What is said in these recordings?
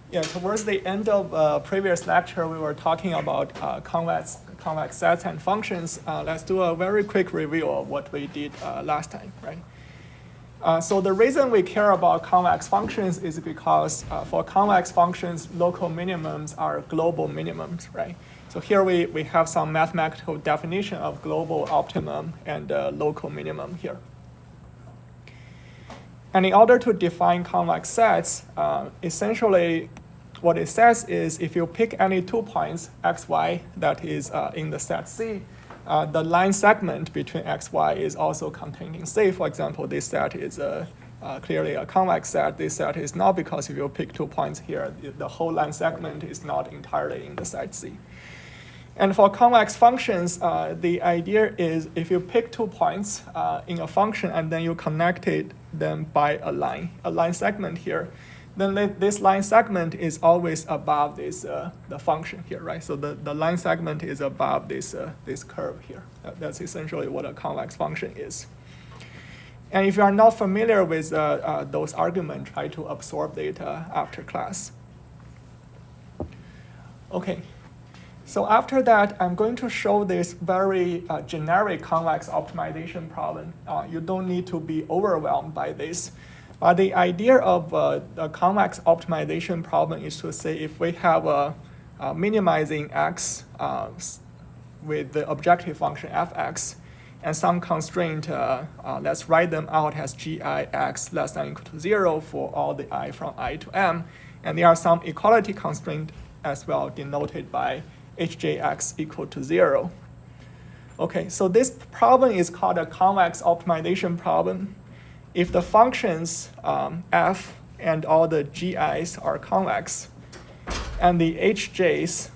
Yeah, towards the end of previous lecture, we were talking about convex sets and functions. Let's do a very quick review of what we did last time, right? So the reason we care about convex functions is because for convex functions, local minimums are global minimums, right? So here we have some mathematical definition of global optimum and local minimum here. And in order to define convex sets, essentially what it says is if you pick any 2 points, x, y, that is in the set C, the line segment between x, y is also contained in C. For example, this set is clearly a convex set. This set is not, because if you pick 2 points here, the whole line segment is not entirely in the set C. And for convex functions, the idea is if you pick 2 points in a function and then you connected them by a line segment here, then this line segment is always above this the function here, right? So the line segment is above this curve here. That's essentially what a convex function is. And if you are not familiar with those arguments, try to absorb it after class. Okay. So after that, I'm going to show this very generic convex optimization problem. You don't need to be overwhelmed by this. But the idea of the convex optimization problem is to say if we have a minimizing x with the objective function fx and some constraint, let's write them out as gix less than or equal to 0 for all the I from I to m. And there are some equality constraint as well denoted by hjx equal to 0. Okay, so this problem is called a convex optimization problem. If the functions f and all the gi's are convex, and the hj's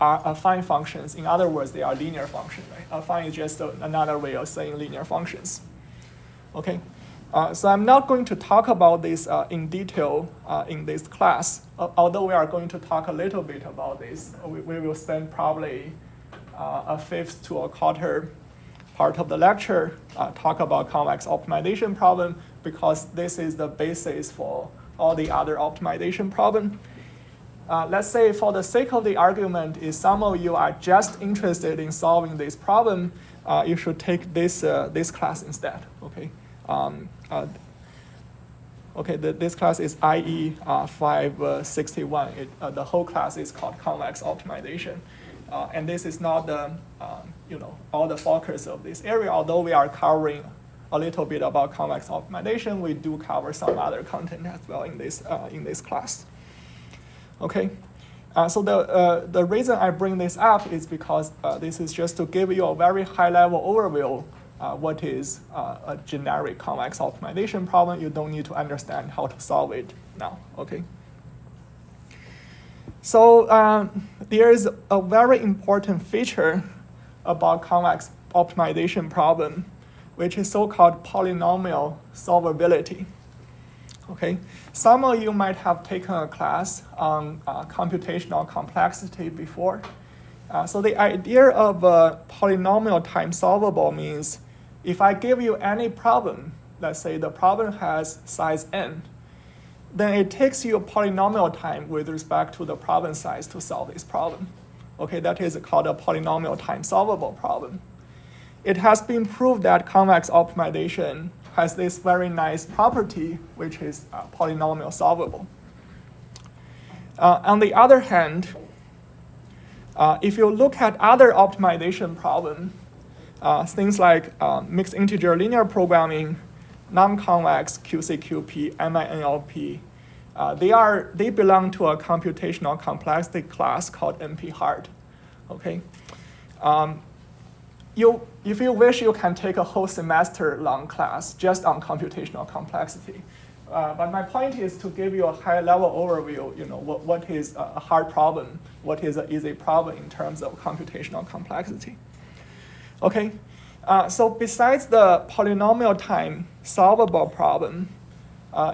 are affine functions, in other words, they are linear functions, right? Affine is just another way of saying linear functions. Okay, so I'm not going to talk about this in detail in this class, although we are going to talk a little bit about this. We will spend probably a fifth to a quarter part of the lecture talk about convex optimization problem, because this is the basis for all the other optimization problem. Let's say for the sake of the argument, if some of you are just interested in solving this problem, you should take this class instead, okay? This class is IE 561. The whole class is called convex optimization. And this is not the, all the focus of this area. Although we are covering a little bit about convex optimization, we do cover some other content as well in this class. Okay, so the reason I bring this up is because this is just to give you a very high-level overview what is a generic convex optimization problem. You don't need to understand how to solve it now. Okay. So there is a very important feature about convex optimization problem, which is so-called polynomial solvability. Okay, some of you might have taken a class on computational complexity before. So the idea of polynomial time solvable means if I give you any problem, let's say the problem has size n, then it takes you a polynomial time with respect to the problem size to solve this problem. Okay, that is called a polynomial time solvable problem. It has been proved that convex optimization has this very nice property, which is polynomial solvable. On the other hand, if you look at other optimization problems, things like mixed integer linear programming, non-convex QCQP, MINLP, they belong to a computational complexity class called NP-hard. Okay, if you wish, you can take a whole semester-long class just on computational complexity. But my point is to give you a high-level overview. What is a hard problem, what is an easy problem in terms of computational complexity. Okay, so besides the polynomial time solvable problem,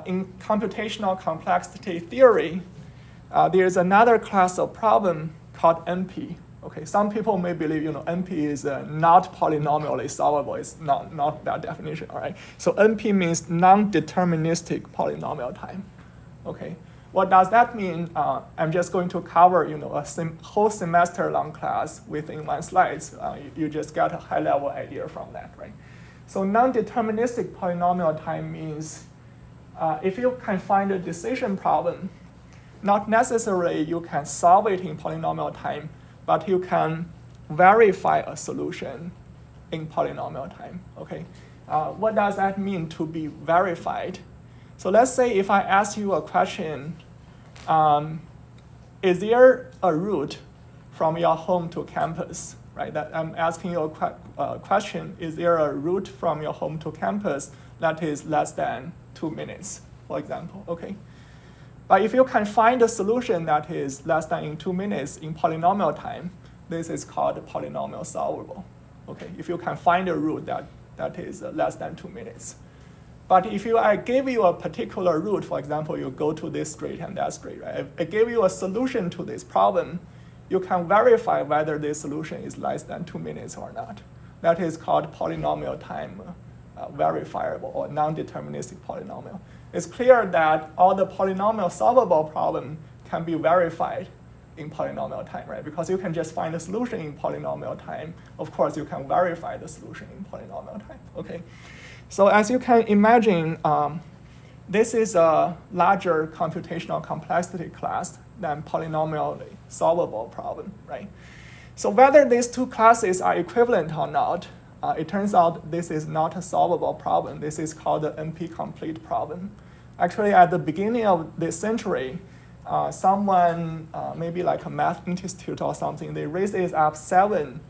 in computational complexity theory, there is another class of problem called NP. Okay, some people may believe NP is not polynomially solvable. It's not that definition. All right. So NP means non-deterministic polynomial time. Okay, What does that mean? I'm just going to cover a whole semester-long class within one slide. You just get a high-level idea from that, right? So non-deterministic polynomial time means if you can find a decision problem, not necessarily you can solve it in polynomial time, but you can verify a solution in polynomial time, okay? What does that mean to be verified? So let's say if I ask you a question, is there a route from your home to campus, right? That I'm asking you a question, is there a route from your home to campus that is less than 2 minutes, for example, okay? But if you can find a solution that is less than in 2 minutes in polynomial time, this is called polynomial solvable, okay? If you can find a route that is less than 2 minutes. But if I gave you a particular route, for example, you go to this street and that street, right? I gave you a solution to this problem, you can verify whether this solution is less than 2 minutes or not. That is called polynomial time verifiable or non-deterministic polynomial. It's clear that all the polynomial solvable problem can be verified in polynomial time, right? Because you can just find a solution in polynomial time. Of course, you can verify the solution in polynomial time, okay? So as you can imagine, this is a larger computational complexity class than polynomially solvable problem, right? So whether these two classes are equivalent or not, it turns out this is not a solvable problem. This is called the NP-complete problem. Actually, at the beginning of this century, someone, maybe like a math institute or something, they raised it up 7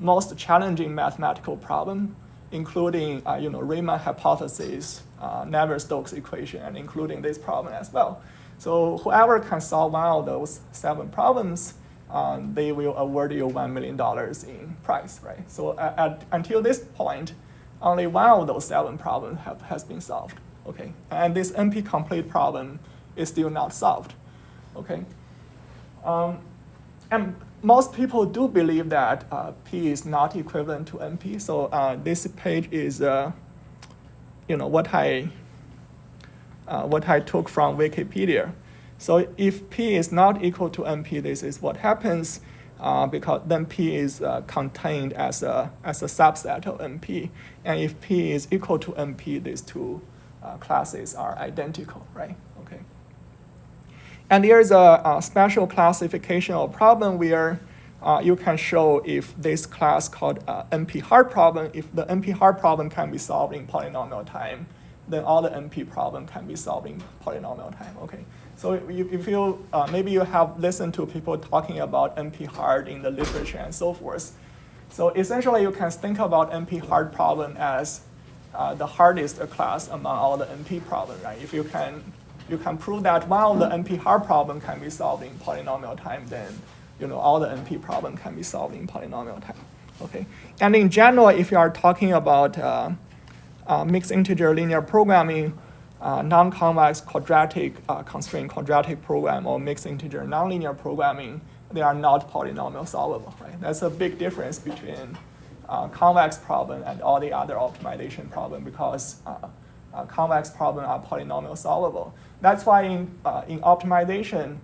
most challenging mathematical problems, including Riemann hypothesis, Navier-Stokes equation, and including this problem as well. So whoever can solve one of those 7 problems, they will award you $1 million in prize, right? So until this point, only one of those 7 problems has been solved, okay? And this NP-complete problem is still not solved, okay? And most people do believe that P is not equivalent to NP. So this page is, what I took from Wikipedia. So if P is not equal to NP, this is what happens, because then P is contained as a subset of NP. And if P is equal to NP, these two classes are identical, right? Okay. And there's a special classification of problem where you can show if this class called NP-hard problem, if the NP-hard problem can be solved in polynomial time, then all the NP problem can be solved in polynomial time, okay? So if you, maybe you have listened to people talking about NP-hard in the literature and so forth. So essentially you can think about NP-hard problem as the hardest class among all the NP problems, right? If you can prove that one of the NP-hard problem can be solved in polynomial time, then all the NP problem can be solved in polynomial time, okay? And in general, if you are talking about mixed integer linear programming, non-convex quadratic constraint quadratic program, or mixed integer nonlinear programming, they are not polynomial solvable, right? That's a big difference between convex problem and all the other optimization problem, because convex problems are polynomial solvable. That's why in optimization,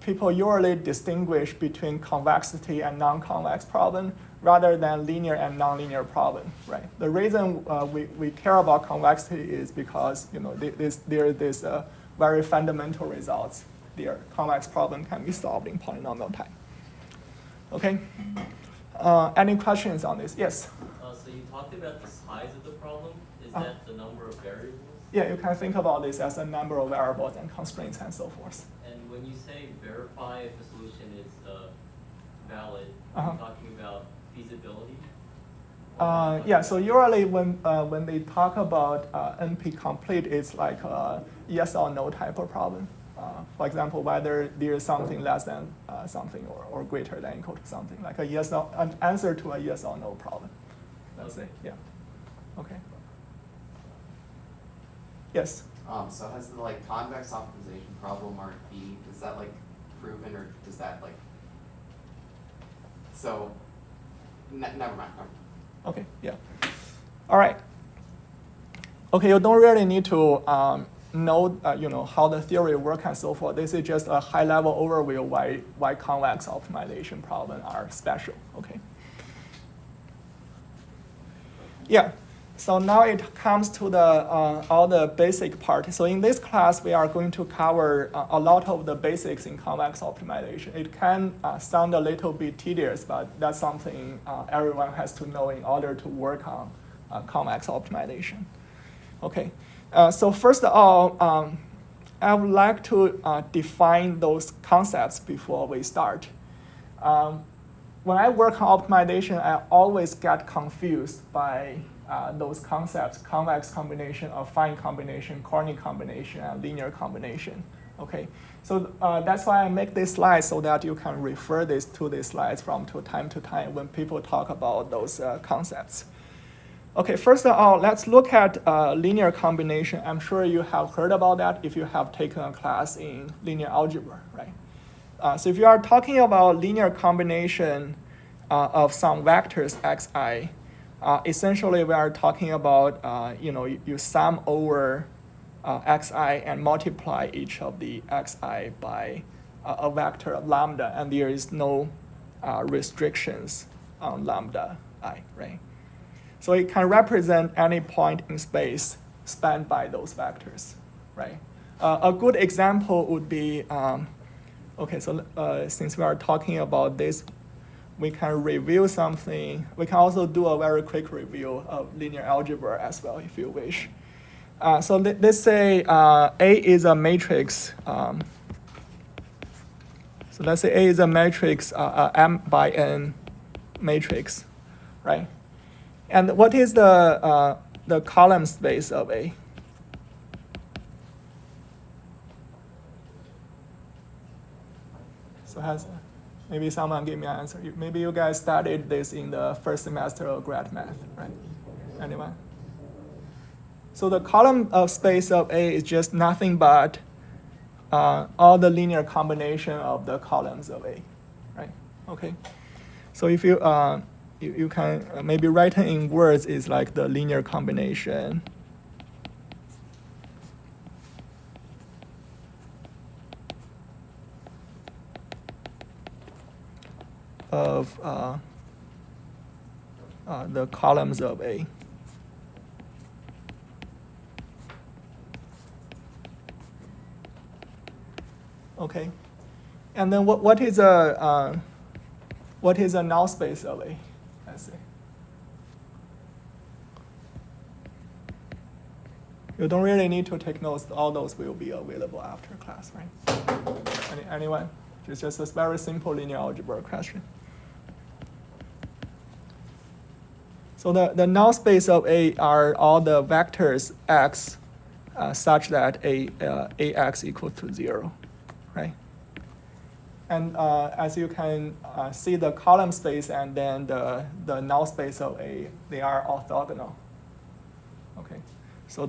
people usually distinguish between convexity and non-convex problem rather than linear and nonlinear problem, right? The reason we care about convexity is because there is this very fundamental results. Their convex problem can be solved in polynomial time. Okay. Any questions on this? Yes. So you talked about the size of the problem. Is that the number of variables? Yeah, you can think about this as a number of variables and constraints and so forth. And when you say verify if the solution is valid, are you talking about feasibility? Yeah, so usually when they talk about NP-complete, it's like a yes or no type of problem. For example, whether there is something less than something or greater than equal to something, like a yes or an answer to a yes or no problem. Let's say, yeah. Okay. Yes. So has the convex optimization problem RP, is that proven, or does that so never mind. Okay, yeah. All right. Okay, you don't really need to know, how the theory works and so forth. This is just a high-level overview why convex optimization problems are special. Okay. Yeah. So now it comes to the all the basic part. So in this class, we are going to cover a lot of the basics in convex optimization. It can sound a little bit tedious, but that's something everyone has to know in order to work on convex optimization. Okay. So first of all, I would like to define those concepts before we start. When I work on optimization, I always get confused by those concepts: convex combination, affine combination, Corny combination, and linear combination. Okay, so that's why I make this slide so that you can refer to these slides from time to time when people talk about those concepts. Okay, first of all, let's look at linear combination. I'm sure you have heard about that if you have taken a class in linear algebra, right? So if you are talking about linear combination of some vectors xi, essentially we are talking about you sum over xi and multiply each of the xi by a vector of lambda, and there is no restrictions on lambda I, right? So it can represent any point in space spanned by those vectors, right? A good example would be, okay, so since we are talking about this, we can review something. We can also do a very quick review of linear algebra as well, if you wish. So let's say A is a matrix. So let's say A is a matrix, M by N matrix, right? And what is the column space of A? So maybe someone give me an answer. Maybe you guys studied this in the first semester of grad math, right? Anyone? So the column of space of A is just nothing but all the linear combination of the columns of A, right? Okay. So if you can maybe write it in words is like the linear combination of the columns of A. Okay, and then what is a null space of A? Let's see. You don't really need to take notes. All those will be available after class, right? Anyone? It's just a very simple linear algebra question. So the null space of A are all the vectors x such that ax equal to 0, right? And as you can see, the column space and then the null space of A, they are orthogonal. Okay, so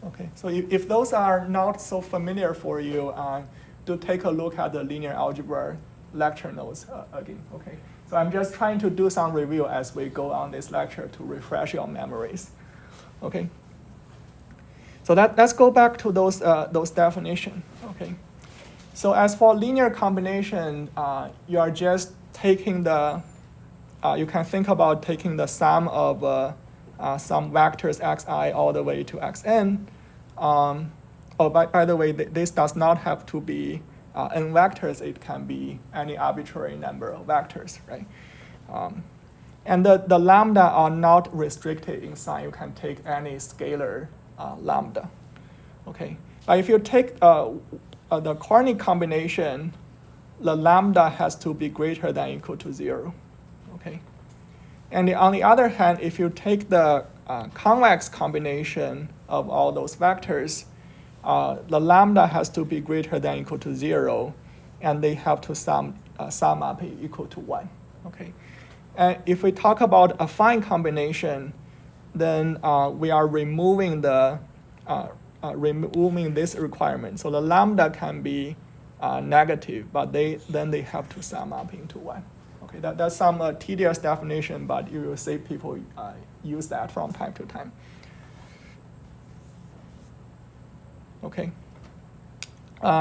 okay, so if those are not so familiar for you, do take a look at the linear algebra lecture notes again. Okay, so I'm just trying to do some review as we go on this lecture to refresh your memories. Okay, so let's go back to those definitions. Okay, so as for linear combination, you are just taking you can think about taking the sum of some vectors xi all the way to xn. By the way, this does not have to be n vectors. It can be any arbitrary number of vectors, right? And the lambda are not restricted in sign. You can take any scalar lambda, okay? But if you take the Corny combination, the lambda has to be greater than or equal to 0, okay? And on the other hand, if you take the convex combination of all those vectors, the lambda has to be greater than or equal to 0, and they have to sum up equal to 1. Okay, and if we talk about affine combination, then we are removing removing this requirement. So the lambda can be negative, but then they have to sum up into 1. Okay, that's some tedious definition, but you will see people use that from time to time. Okay.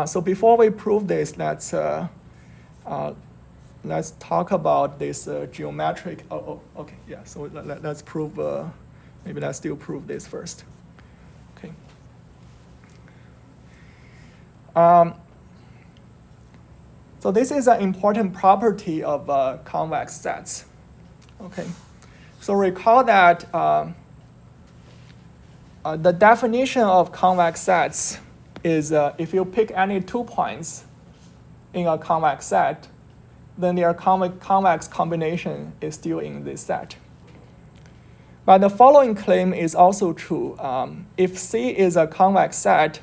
So before we prove this, let's talk about this geometric. Okay, yeah. So let's prove. Maybe let's still prove this first. Okay. So this is an important property of convex sets. Okay. So recall that the definition of convex sets is if you pick any 2 points in a convex set, then their convex combination is still in this set. But the following claim is also true. If C is a convex set,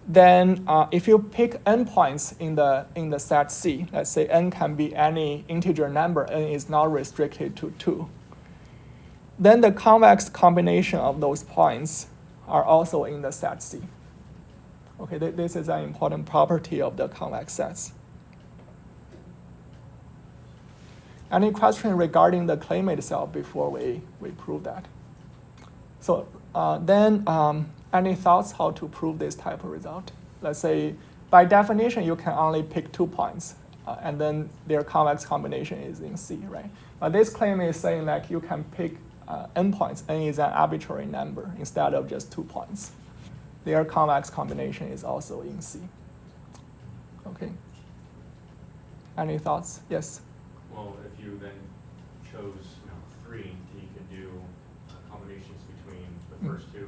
then if you pick n points in the set C, let's say n can be any integer number, n is not restricted to 2, then the convex combination of those points are also in the set C. Okay, this is an important property of the convex sets. Any question regarding the claim itself before we prove that? So then any thoughts how to prove this type of result? Let's say by definition you can only pick 2 points and then their convex combination is in C, right? But this claim is saying like you can pick n points, n is an arbitrary number instead of just 2 points. Their convex combination is also in C. Okay. Any thoughts? Yes? Well, if you then chose 3, you could do combinations between the first 2 and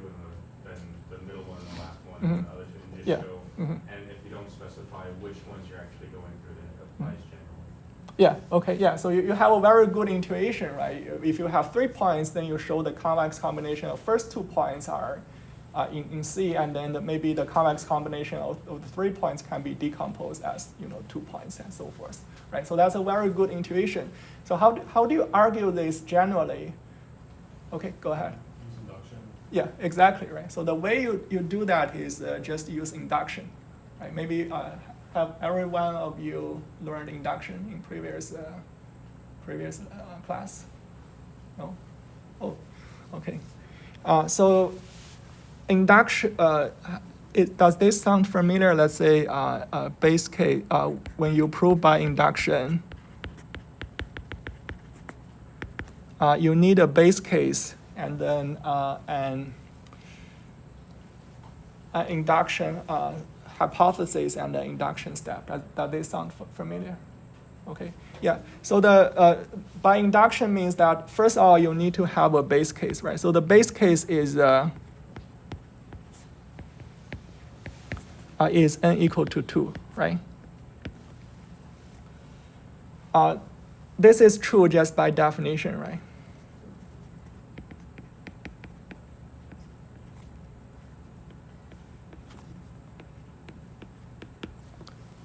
then the middle one and the last one, and the other 2, and just show. And if you don't specify which ones you're actually going through, then it applies generally. Yeah, okay, yeah. So you have a very good intuition, right? If you have 3 points, then you show the convex combination of first 2 points are in C, and then maybe the convex combination of the 3 points can be decomposed as 2 points and so forth, right? So that's a very good intuition. So how do you argue this generally? Okay, go ahead. Use induction. Yeah, exactly, right? So the way you do that is just use induction, right? Maybe have every one of you learned induction in previous class? No? Oh, okay. So induction, does this sound familiar? Let's say base case, when you prove by induction, you need a base case and then an induction hypothesis and the induction step. Does this sound familiar? Okay, yeah. So by induction means that first of all you need to have a base case, right? So the base case is n equal to 2, right? This is true just by definition, right?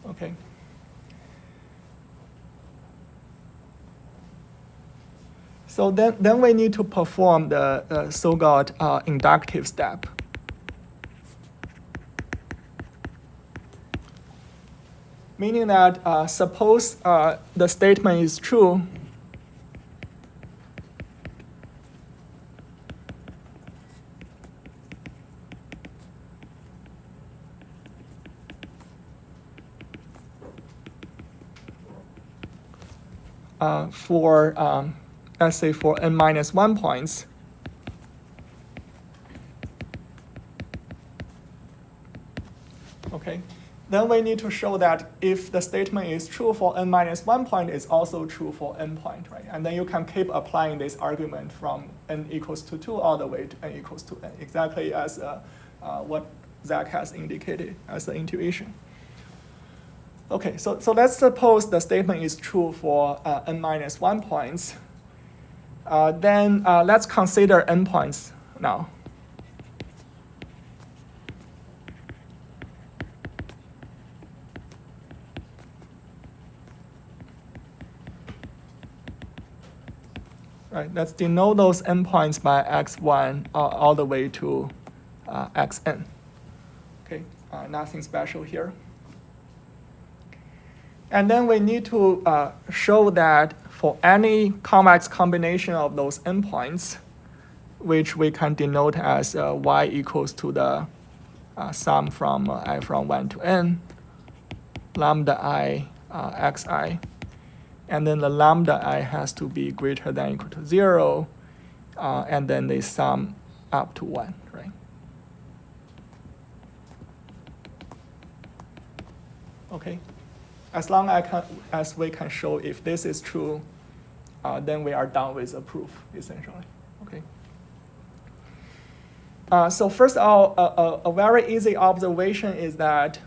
Okay. So then we need to perform the so-called inductive step. Meaning that suppose the statement is true, for, let's say for n minus 1 points, okay, then we need to show that if the statement is true for n minus 1 point, it's also true for n point, right? And then you can keep applying this argument from n equals to 2 all the way to n equals to n, exactly as what Zach has indicated as the intuition. Okay, so let's suppose the statement is true for n minus 1 points. Then let's consider n points now. right? Let's denote those endpoints by x1 all the way to xn. Okay, nothing special here. And then we need to show that for any convex combination of those endpoints, which we can denote as y equals to the sum from I from 1 to n, lambda I xi, and then the lambda I has to be greater than or equal to 0, and then they sum up to 1, right? Okay. As long as we can show if this is true, then we are done with the proof, essentially. Okay. So first of all, a very easy observation is that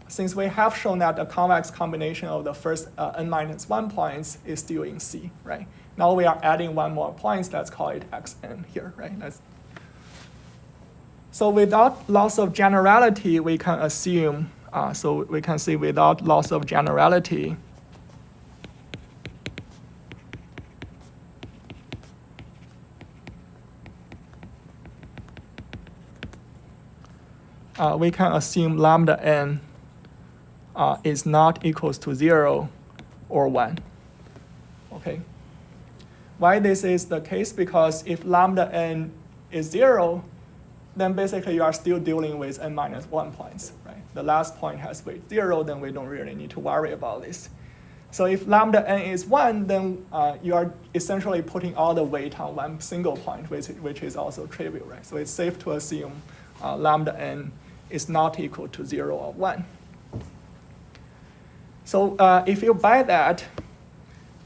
since we have shown that the convex combination of the first n-1 points is still in C, right? Now we are adding one more point, let's call it xn here, right? So without loss of generality, we can assume, so we can say without loss of generality, we can assume lambda n is not equals to 0 or 1. Okay. Why this is the case? Because if lambda n is 0, then basically you are still dealing with n-1 points, right? The last point has weight 0, then we don't really need to worry about this. So if lambda n is 1, then you are essentially putting all the weight on one single point, which is also trivial, right? So it's safe to assume lambda n is not equal to 0 or 1. So if you buy that,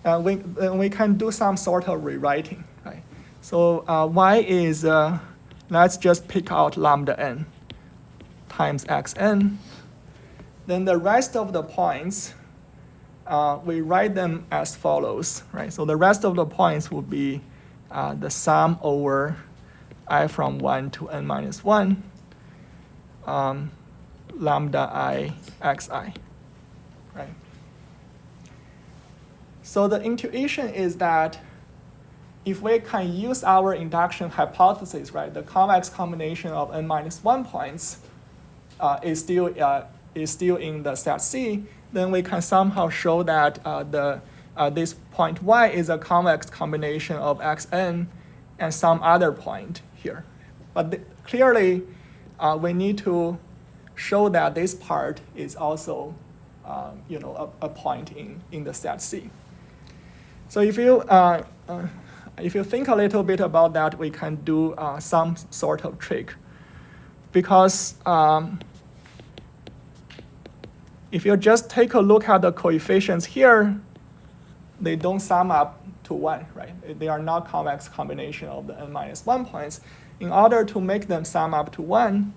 we can do some sort of rewriting, right? So y is, let's just pick out lambda n times xn. Then the rest of the points, we write them as follows, right? So the rest of the points will be the sum over I from 1 to n-1, lambda I xi, right? So the intuition is that if we can use our induction hypothesis, right, the convex combination of n-1 points is still in the set C, then we can somehow show that this point y is a convex combination of xn and some other point here. But clearly, we need to show that this part is also a point in the set C. So if you think a little bit about that, we can do some sort of trick. Because if you just take a look at the coefficients here, they don't sum up to 1, right? They are not convex combination of the n-1 points. In order to make them sum up to 1,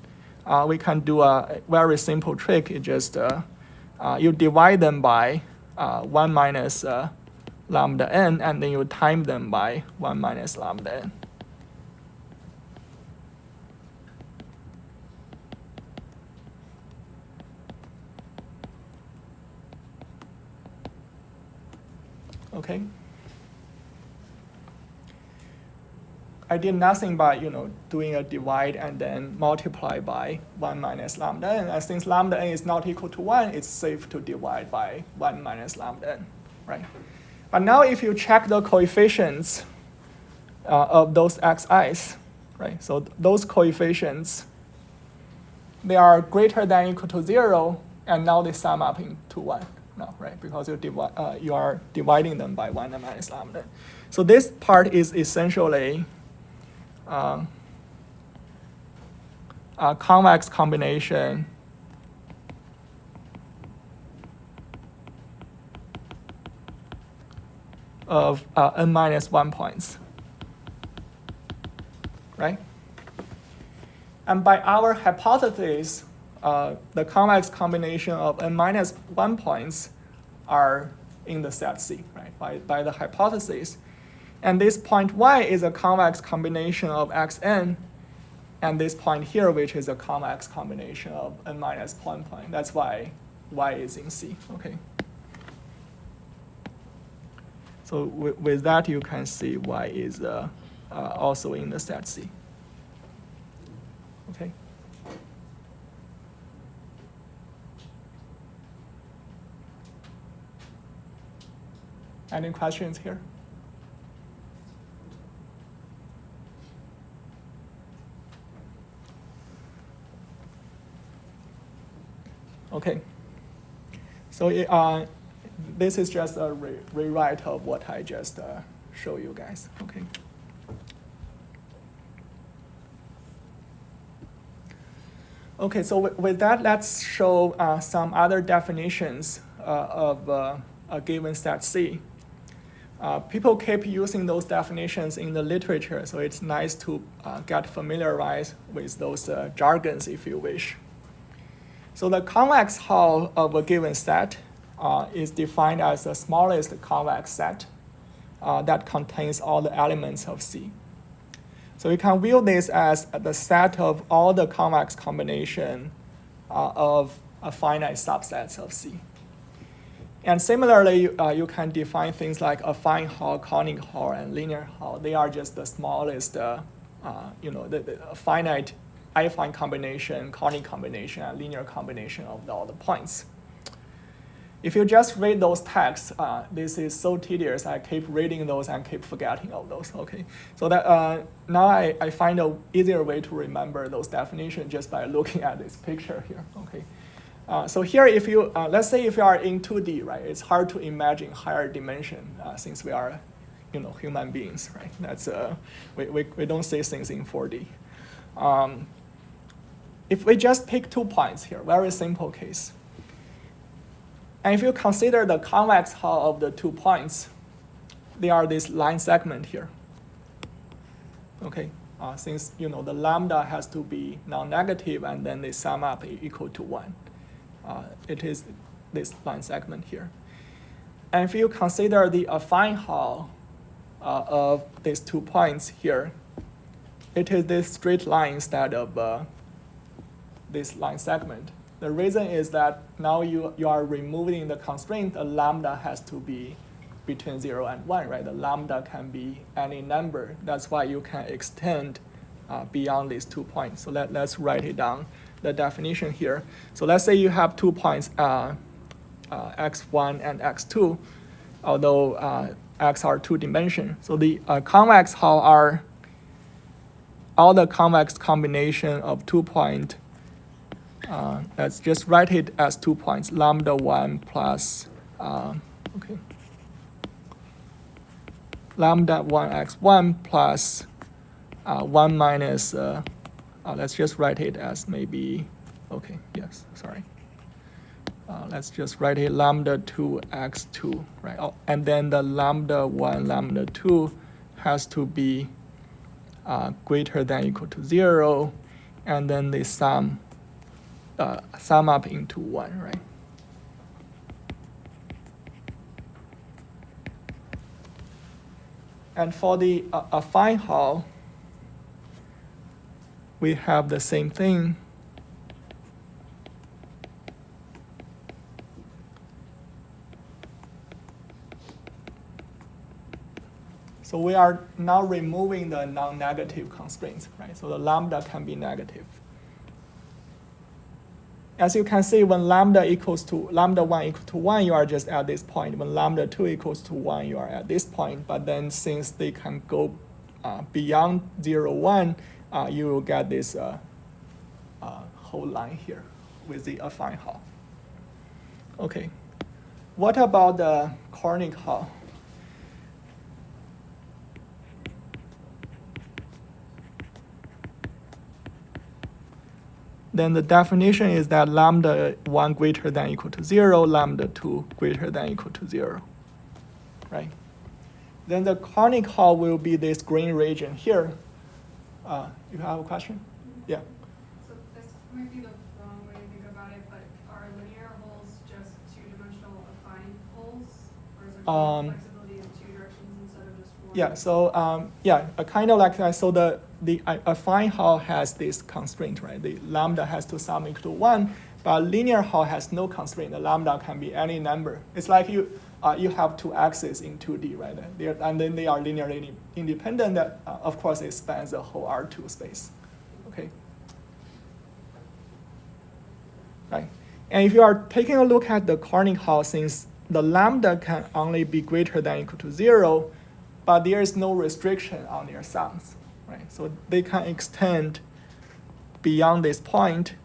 we can do a very simple trick. It just you divide them by 1 minus lambda n, and then you time them by 1 minus lambda n. Okay. I did nothing by doing a divide and then multiply by 1 minus lambda n. And since lambda n is not equal to 1, it's safe to divide by 1 minus lambda n, right? But now if you check the coefficients of those xi's, right? So those coefficients, they are greater than or equal to 0, and now they sum up into 1 now, right? Because you are dividing them by 1 minus lambda. So this part is essentially a convex combination of n-1 points, right? And by our hypothesis, the convex combination of n-1 points are in the set C, right? By the hypothesis. And this point y is a convex combination of xn, and this point here, which is a convex combination of n-1 point. That's why y is in C, okay? So with that, you can see Y is also in the set C. Okay. Any questions here? Okay. So this is just a rewrite of what I just showed you guys. Okay. Okay, so with that, let's show some other definitions of a given set C. People keep using those definitions in the literature, so it's nice to get familiarized with those jargons if you wish. So the convex hull of a given set is defined as the smallest convex set that contains all the elements of C. So you can view this as the set of all the convex combination of a finite subsets of C. And similarly, you can define things like affine hull, conic hull, and linear hull. They are just the smallest, the finite affine combination, conic combination, and linear combination of all the points. If you just read those texts, this is so tedious. I keep reading those and keep forgetting of those. Okay, so that now I find an easier way to remember those definitions just by looking at this picture here. Okay, so here, if you let's say if you are in 2D, right, it's hard to imagine higher dimension since we are, human beings, right? That's we don't see things in 4D. If we just pick 2 points here, very simple case. And if you consider the convex hull of the 2 points, they are this line segment here. Okay, since the lambda has to be non-negative and then they sum up equal to 1. It is this line segment here. And if you consider the affine hull of these 2 points here, it is this straight line instead of this line segment. The reason is that now you are removing the constraint. The lambda has to be between 0 and 1, right? The lambda can be any number. That's why you can extend beyond these 2 points. So let's write it down, the definition here. So let's say you have 2 points, x1 and x2, although x are 2 dimension. So the convex hull are all the convex combination of 2 point. Let's just write it as 2 points, lambda 1 plus, lambda 1 x1 plus 1 minus, let's just write it as maybe, let's just write it lambda 2 x2, right? And then the lambda 1, lambda 2 has to be greater than or equal to 0, and then they sum up into 1, right? And for the affine hull, we have the same thing. So we are now removing the non-negative constraints, right? So the lambda can be negative. As you can see, when lambda 1 equal to 1, you are just at this point. When lambda 2 equals to 1, you are at this point. But then since they can go beyond 0, 1, you will get this whole line here with the affine hull. Okay, what about the conic hull? Then the definition is that lambda 1 greater than or equal to 0, lambda 2 greater than or equal to 0, right? Then the conic hull will be this green region here. You have a question? Yeah. So this might be the wrong way to think about it, but are linear holes just 2-dimensional affine holes, or is there flexibility in 2 directions instead of just 1? Yeah. So kind of like that. So the affine hull has this constraint, right? The lambda has to sum equal to 1, But linear Hall has no constraint. The lambda can be any number. It's like you have two axes in 2D, right? And then they are linearly independent. Of course, it spans the whole R2 space. Okay. Right. And if you are taking a look at the Cornick Hall, since the lambda can only be greater than or equal to 0, but there is no restriction on their sums, right? So they can extend beyond this point.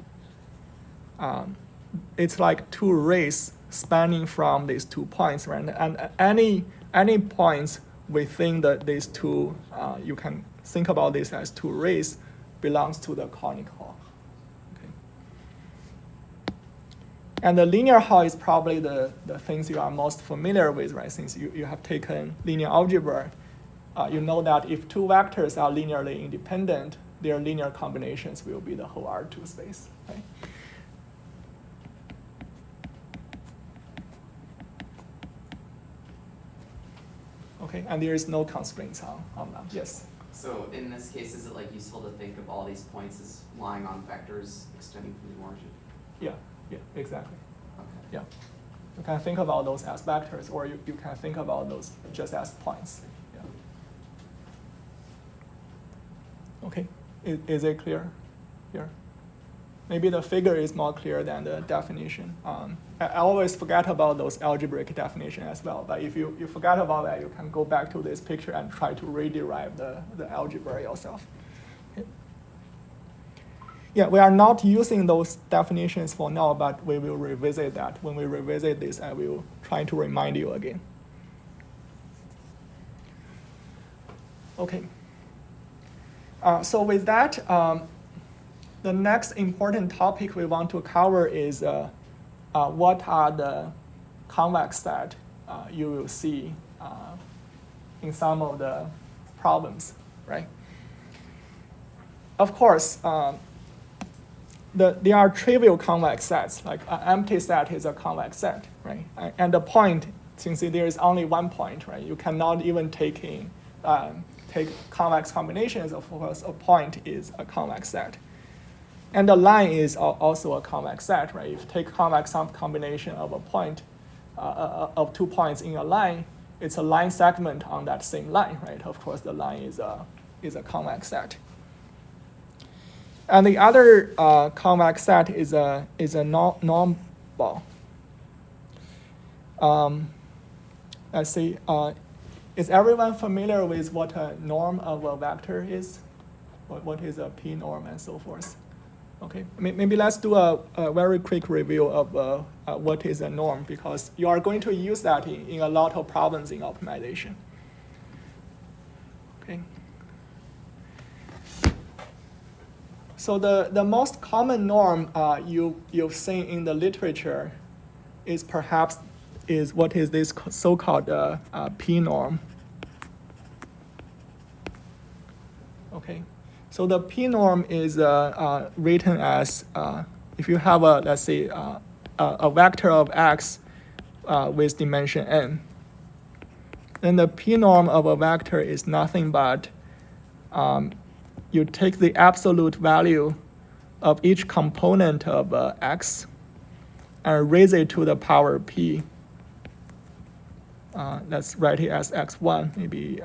It's like two rays spanning from these 2 points, right? And any points within these two, you can think about this as 2 rays, belongs to the Cornick Hall. Okay. And the linear Hall is probably the things you are most familiar with, right? Since you have taken linear algebra, you know that if 2 vectors are linearly independent, their linear combinations will be the whole R2 space, right? Okay, and there is no constraints on that. Yes? So in this case, is it like useful to think of all these points as lying on vectors extending from the origin? Yeah, exactly. Okay. Yeah. You can think about those as vectors, or you can think about those just as points. Yeah. Okay, is it clear here? Maybe the figure is more clear than the definition. I always forget about those algebraic definition as well, but if you forgot about that, you can go back to this picture and try to rederive the algebra yourself. Okay. Yeah, we are not using those definitions for now, but we will revisit that. When we revisit this, I will try to remind you again. Okay. So with that, the next important topic we want to cover is what are the convex set you will see in some of the problems, right? Of course, there are trivial convex sets, like an empty set is a convex set, right? And the point, since there is only one point, right? You cannot even take convex combinations. Of course, a point is a convex set. And the line is also a convex set, right? If you take convex combination of a point, of 2 points in a line, it's a line segment on that same line, right? Of course, the line is a convex set. And the other convex set is a norm ball. Let's see. Is everyone familiar with what a norm of a vector is? What is a p-norm and so forth? Okay, maybe let's do a very quick review of what is a norm, because you are going to use that in a lot of problems in optimization. Okay. So the most common norm you've seen in the literature is what is this so-called p-norm. Okay. So the p-norm is written as, if you have let's say, a vector of x with dimension n, then the p-norm of a vector is nothing but you take the absolute value of each component of x and raise it to the power p. Let's write it as x1. Maybe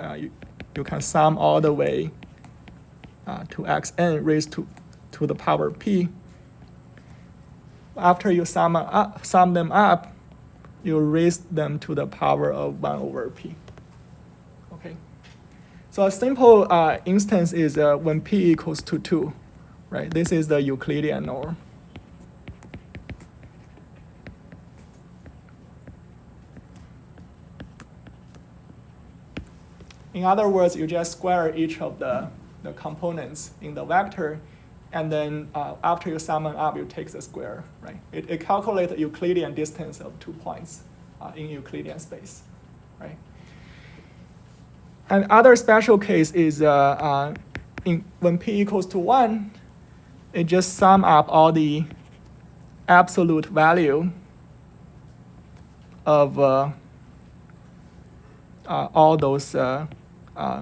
you can sum all the way to xn raised to the power p. After you sum them up, you raise them to the power of 1 over p. Okay. So a simple instance is when p equals to 2, right? This is the Euclidean norm. In other words, you just square each of the components in the vector, and then after you sum them up, you take the square, right? It calculates the Euclidean distance of 2 points in Euclidean space, right? And other special case is when p equals to 1, it just sum up all the absolute value of all those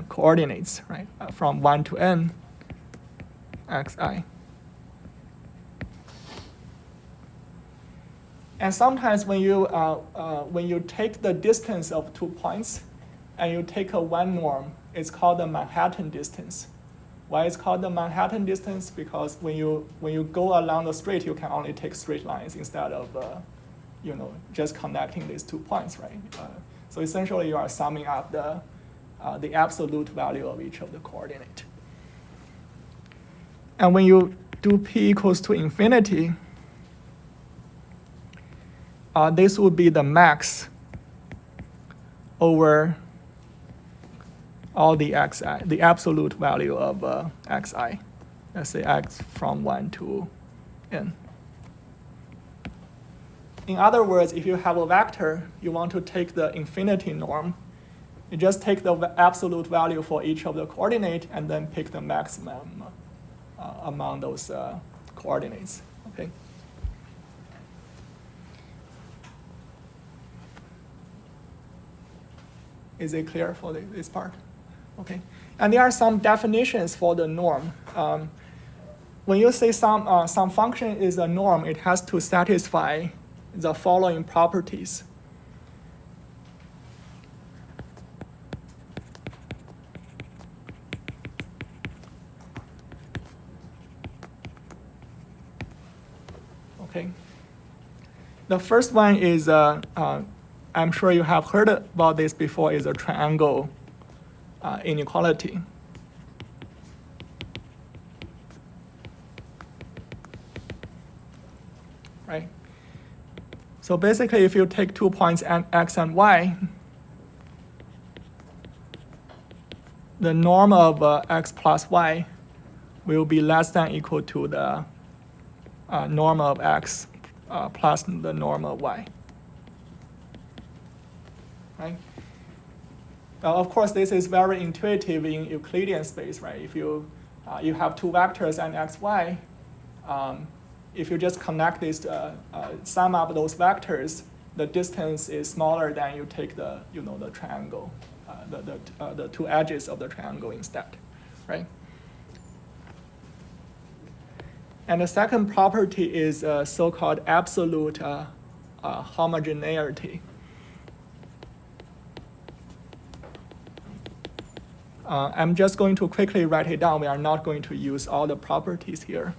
coordinates, right? From 1 to n, xi. And sometimes when you take the distance of 2 points and you take a one norm, it's called the Manhattan distance. Why it's called the Manhattan distance? Because when you go along the street, you can only take straight lines instead of just connecting these 2 points, right? So essentially, you are summing up the absolute value of each of the coordinate. And when you do p equals to infinity, this would be the max over all the xi, the absolute value of xi. Let's say x from 1 to n. In other words, if you have a vector, you want to take the infinity norm, you just take the absolute value for each of the coordinate and then pick the maximum among those coordinates, okay? Is it clear for this part? Okay. And there are some definitions for the norm. When you say some function is a norm, it has to satisfy the following properties. Okay. The first one is, I'm sure you have heard about this before, is a triangle inequality. Right? So basically, if you take 2 points x and y, the norm of x plus y will be less than or equal to the norm of x plus the norm of y. Right? Of course, this is very intuitive in Euclidean space, right? If you have 2 vectors and x, y, if you just connect these, sum up those vectors, the distance is smaller than you take the triangle, the 2 edges of the triangle instead, right? And the second property is so-called absolute homogeneity. I'm just going to quickly write it down. We are not going to use all the properties here.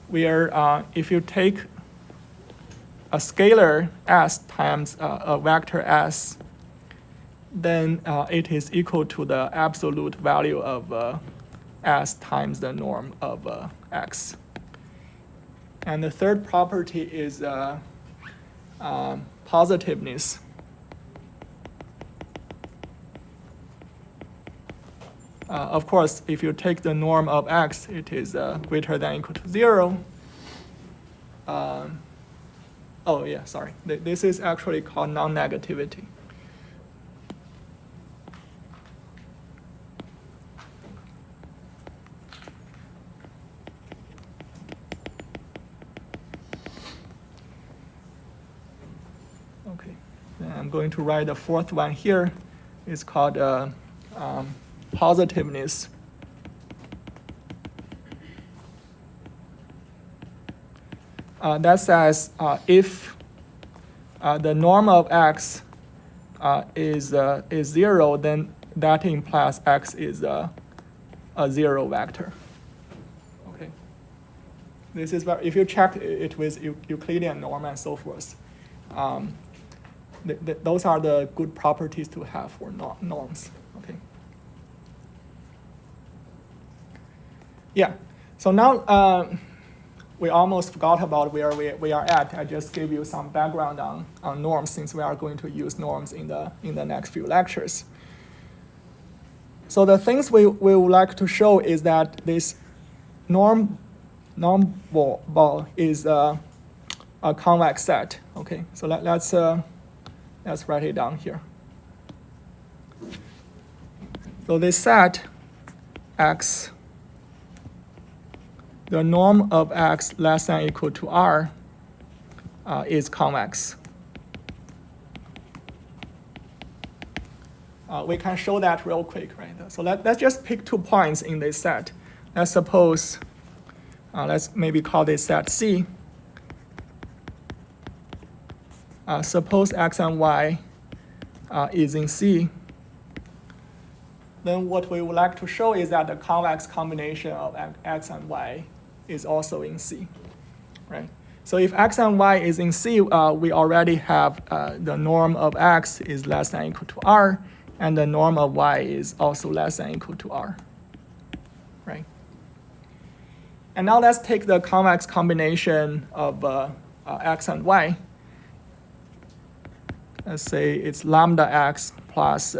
Where if you take a scalar s times a vector s, then it is equal to the absolute value of s times the norm of x. And the third property is positiveness. Of course, if you take the norm of x, it is greater than or equal to 0. Oh yeah, sorry. This is actually called non-negativity. Okay, then I'm going to write the fourth one here. It's called positiveness. That says if the norm of x is 0, then that implies x is a 0 vector. Okay. This is if you check it with Euclidean norm and so forth. Those are the good properties to have for norms. Okay. Yeah. So now we almost forgot about where we are at. I just gave you some background on norms, since we are going to use norms in the next few lectures. So the things we would like to show is that this norm ball is a convex set. Okay. So let's write it down here. So this set x, the norm of x less than or equal to r is convex. we can show that real quick, right? So let's just pick 2 points in this set. Let's suppose, let's maybe call this set C. Suppose x and y is in C. Then what we would like to show is that the convex combination of x and y is also in C, right? So if x and y is in C, we already have the norm of x is less than or equal to r, and the norm of y is also less than or equal to r, right? And now let's take the convex combination of x and y. Let's say it's lambda x plus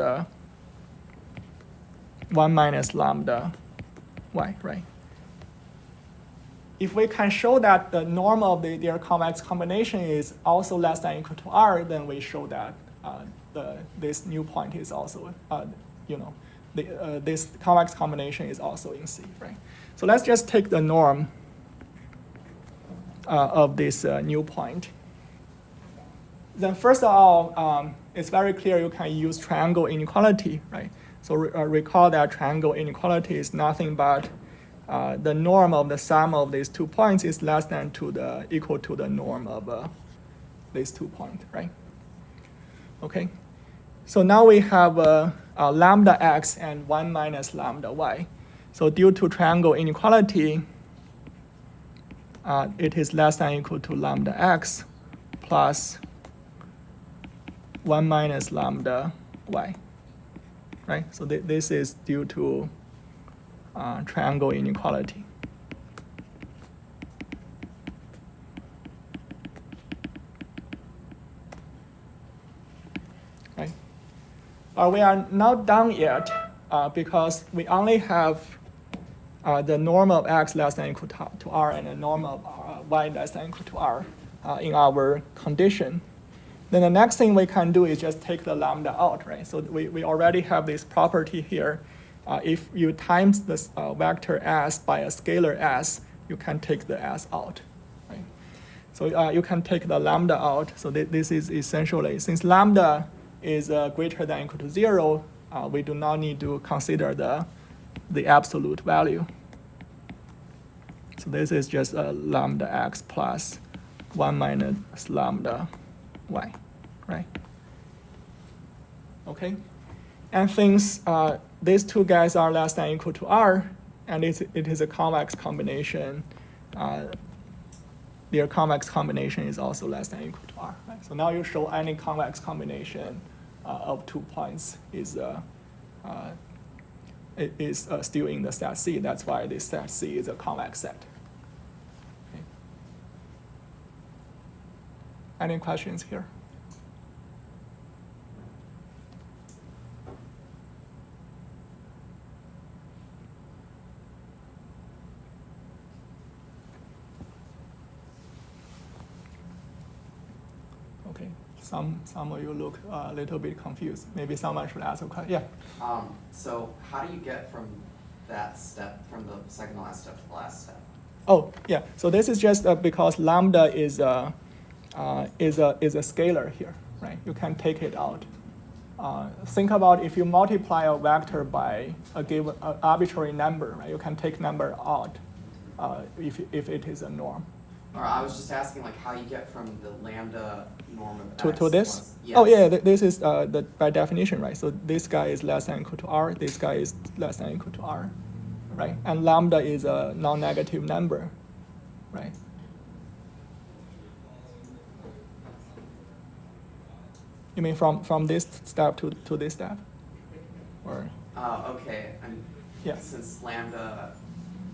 1 minus lambda y, right? If we can show that the norm of their convex combination is also less than or equal to r, then we show that this new point is also, this convex combination is also in C, right? So let's just take the norm of this new point. Then first of all, it's very clear you can use triangle inequality, right? So recall that triangle inequality is nothing but the norm of the sum of these 2 points is less than equal to the norm of these 2 points, right? Okay, so now we have lambda x and 1 minus lambda y. So due to triangle inequality, it is less than or equal to lambda x plus 1 minus lambda y, right? So this is due to triangle inequality. Right? But we are not done yet because we only have the norm of x less than or equal to r and the norm of y less than or equal to r in our condition. Then the next thing we can do is just take the lambda out, right? So we already have this property here. If you times this vector s by a scalar s, you can take the s out, right? So you can take the lambda out. So this is essentially, since lambda is greater than or equal to 0, we do not need to consider the absolute value. So this is just lambda x plus 1 minus lambda y, right? Okay, and since these 2 guys are less than or equal to r, and it is a convex combination, their convex combination is also less than or equal to r, right? So now you show any convex combination of 2 points is still in the set C. That's why this set C is a convex set. Okay. Any questions here? Okay, some of you look a little bit confused. Maybe someone should ask a question. Yeah. So how do you get from that step, from the second to last step to the last step? Oh, yeah. So this is just because lambda is a scalar here, right? You can take it out. Think about if you multiply a vector by a given arbitrary number, right? You can take number out if it is a norm. Or I was just asking like how you get from the lambda norm of x To this? plus, yes. Oh yeah, this is by definition, right? So this guy is less than or equal to r. This guy is less than or equal to r, right? And lambda is a non-negative number, right? You mean from this step to this step, or? Okay, and Yeah. since lambda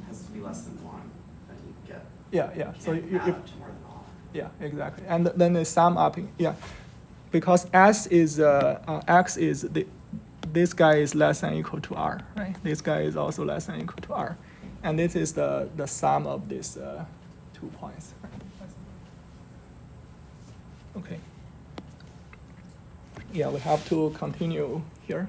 has to be less than 1, then you get Yeah. So can't you, add if, to more than 1. yeah, exactly. And then they sum up. Yeah, because s is x is this guy is less than or equal to r, right? This guy is also less than or equal to r, and this is the sum of these 2 points. Right? Okay. Yeah, we have to continue here.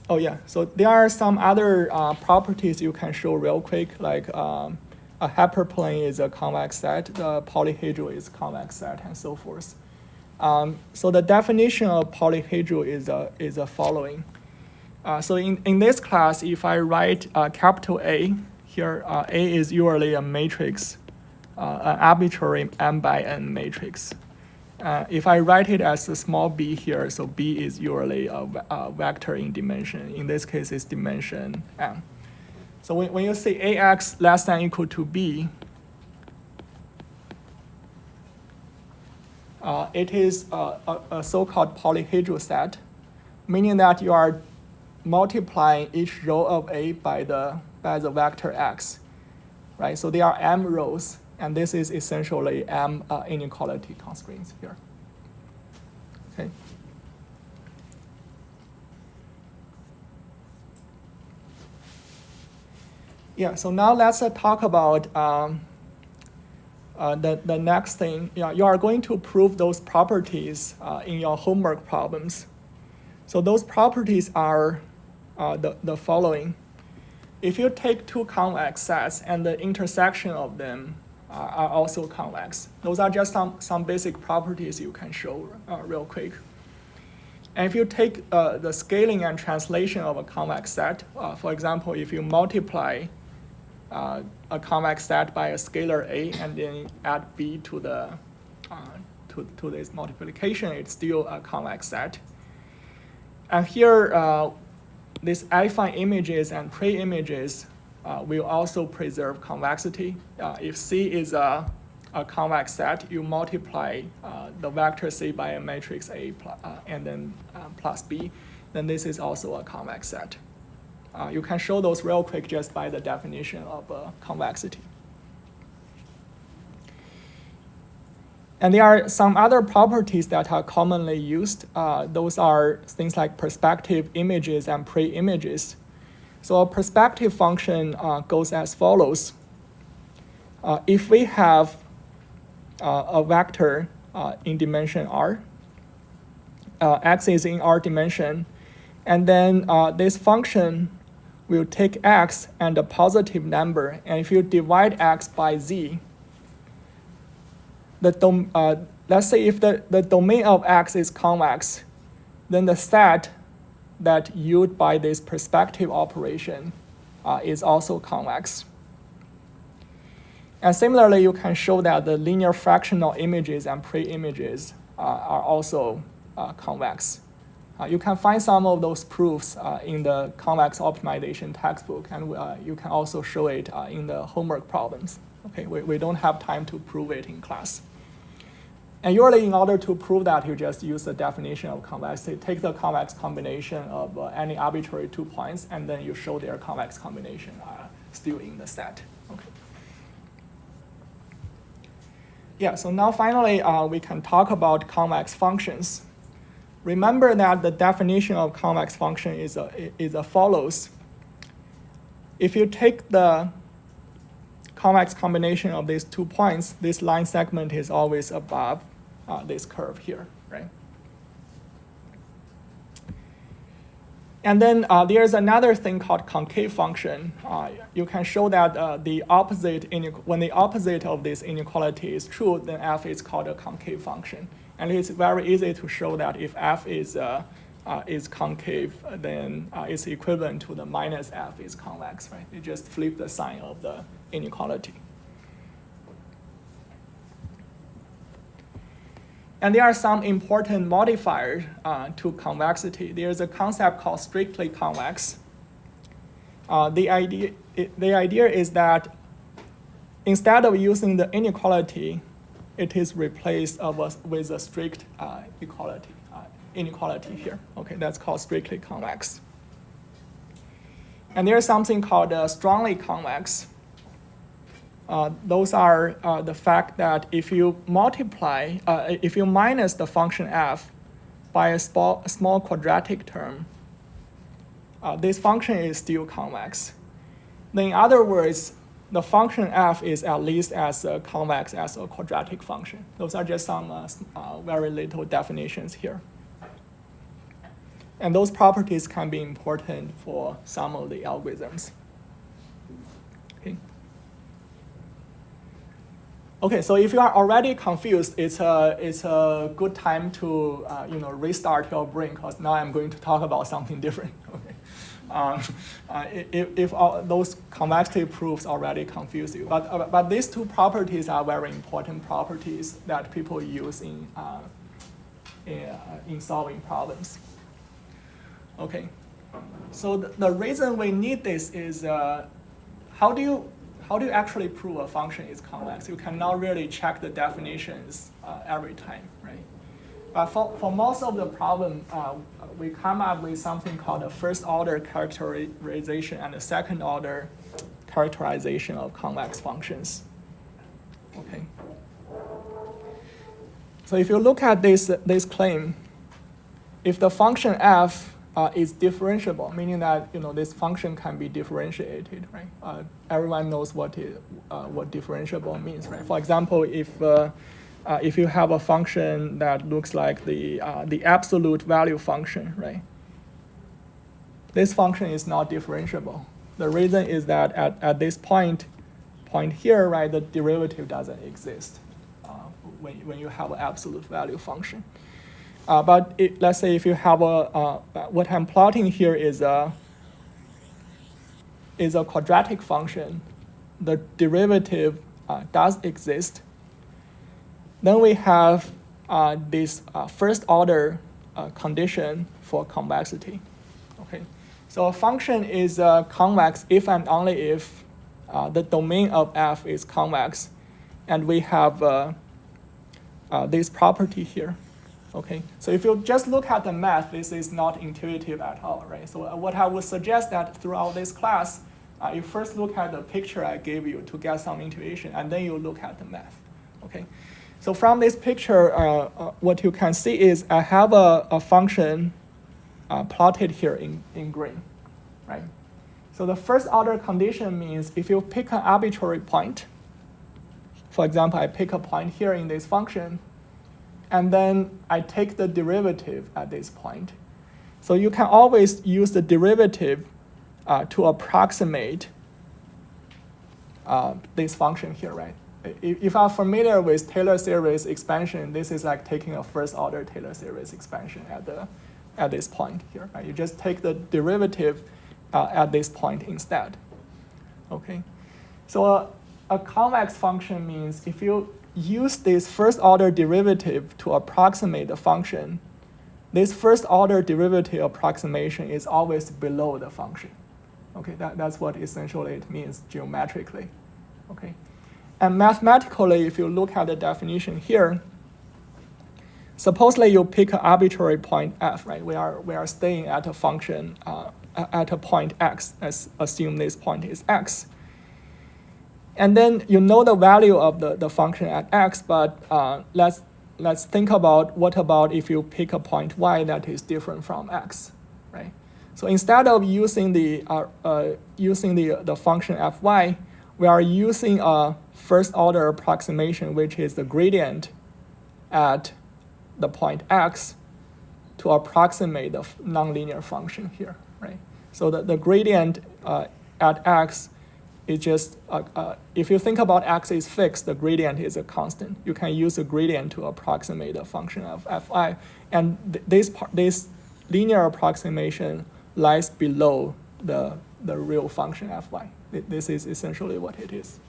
Oh yeah, so there are some other properties you can show real quick, like a hyperplane is a convex set, the polyhedral is a convex set, and so forth. So the definition of polyhedral is the following. So in this class, if I write capital A, here A is usually a matrix, an arbitrary m by n matrix. If I write it as a small b here, so b is usually a vector in dimension. In this case, it's dimension m. So when you say ax less than or equal to b, it is a so-called polyhedral set, meaning that you are multiplying each row of A by the vector x, right? So there are m rows, and this is essentially m inequality constraints here. Okay. Yeah. So now let's talk about the next thing. Yeah, you are going to prove those properties in your homework problems. So those properties are the following. If you take two convex sets and the intersection of them are also convex, those are just some basic properties you can show real quick. And if you take the scaling and translation of a convex set, for example, if you multiply a convex set by a scalar A and then add B to the to this multiplication, it's still a convex set. And here, these affine images and pre-images will also preserve convexity. If C is a convex set, you multiply the vector C by a matrix A and then plus B, then this is also a convex set. You can show those real quick just by the definition of convexity. And there are some other properties that are commonly used. Those are things like perspective images and pre-images. So a perspective function goes as follows. If we have a vector in dimension R, x is in R dimension, and then this function will take x and a positive number, and if you divide x by z, let's say if the domain of x is convex, then the set that used by this perspective operation is also convex. And similarly, you can show that the linear fractional images and pre-images are also convex. You can find some of those proofs in the convex optimization textbook, and you can also show it in the homework problems. Okay, we don't have time to prove it in class. And usually, in order to prove that, you just use the definition of convexity. Take the convex combination of any arbitrary 2 points, and then you show their convex combination still in the set. Okay. Yeah, so now finally, we can talk about convex functions. Remember that the definition of convex function is as follows. If you take the convex combination of these 2 points, this line segment is always above this curve here, right? And then there's another thing called concave function. You can show that when the opposite of this inequality is true, then f is called a concave function. And it's very easy to show that if f is concave, then it's equivalent to the minus f is convex, right? You just flip the sign of the inequality. And there are some important modifiers to convexity. There's a concept called strictly convex. The idea is that instead of using the inequality, it is replaced with a strict inequality here. Okay, that's called strictly convex. And there's something called strongly convex. Those are the fact that if you minus the function f by a small quadratic term, this function is still convex. Then in other words, the function f is at least as convex as a quadratic function. Those are just some very little definitions here. And those properties can be important for some of the algorithms. Okay. Okay, so if you are already confused, it's a good time to restart your brain, because now I'm going to talk about something different. Okay, if all those convexity proofs already confuse you, but these two properties are very important properties that people use in solving problems. Okay, so the reason we need this is how do you actually prove a function is convex? You cannot really check the definitions every time, right? But for most of the problem, we come up with something called a first order characterization and a second order characterization of convex functions. Okay. So if you look at this claim, if the function f is differentiable, meaning that this function can be differentiated, right? Everyone knows what differentiable means, right? For example, if you have a function that looks like the absolute value function, right? This function is not differentiable. The reason is that at this point here, right, the derivative doesn't exist when you have an absolute value function. But let's say if you have what I'm plotting here is a quadratic function, the derivative does exist. Then we have this first order condition for convexity. Okay, so a function is convex if and only if the domain of f is convex, and we have this property here. Okay, so if you just look at the math, this is not intuitive at all, right? So what I would suggest that throughout this class, you first look at the picture I gave you to get some intuition, and then you look at the math. Okay, so from this picture, what you can see is I have a function plotted here in green, right? So the first order condition means if you pick an arbitrary point, for example, I pick a point here in this function, and then I take the derivative at this point. So you can always use the derivative to approximate this function here, right? If I'm familiar with Taylor series expansion, this is like taking a first order Taylor series expansion at this point here, right? You just take the derivative at this point instead. Okay, so a convex function means if you use this first order derivative to approximate the function, this first order derivative approximation is always below the function. Okay, that's what essentially it means geometrically. Okay, and mathematically, if you look at the definition here, supposedly you pick an arbitrary point f, right? We are staying at a function at a point x. Let's assume this point is x. And then you know the value of the function at x, but let's think about what about if you pick a point y that is different from x, right? So instead of using the function fy, we are using a first order approximation, which is the gradient at the point x, to approximate the nonlinear function here, right? So the gradient at x is just, if you think about x is fixed, the gradient is a constant. You can use a gradient to approximate the function of fi. And this linear approximation lies below the real function fy. This is essentially what it is.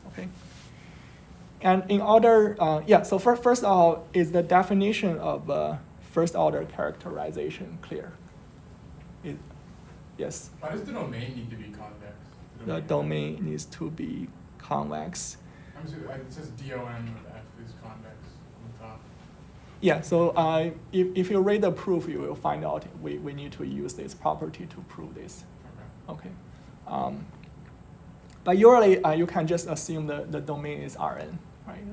Okay. And in order, so first of all, is the definition of first order characterization clear? Yes? Why does the domain need to be convex? The domain needs to be convex. It says DOM of F is convex on the top. Yeah, so if you read the proof, you will find out we need to use this property to prove this. Okay. But usually you can just assume the domain is Rn, right?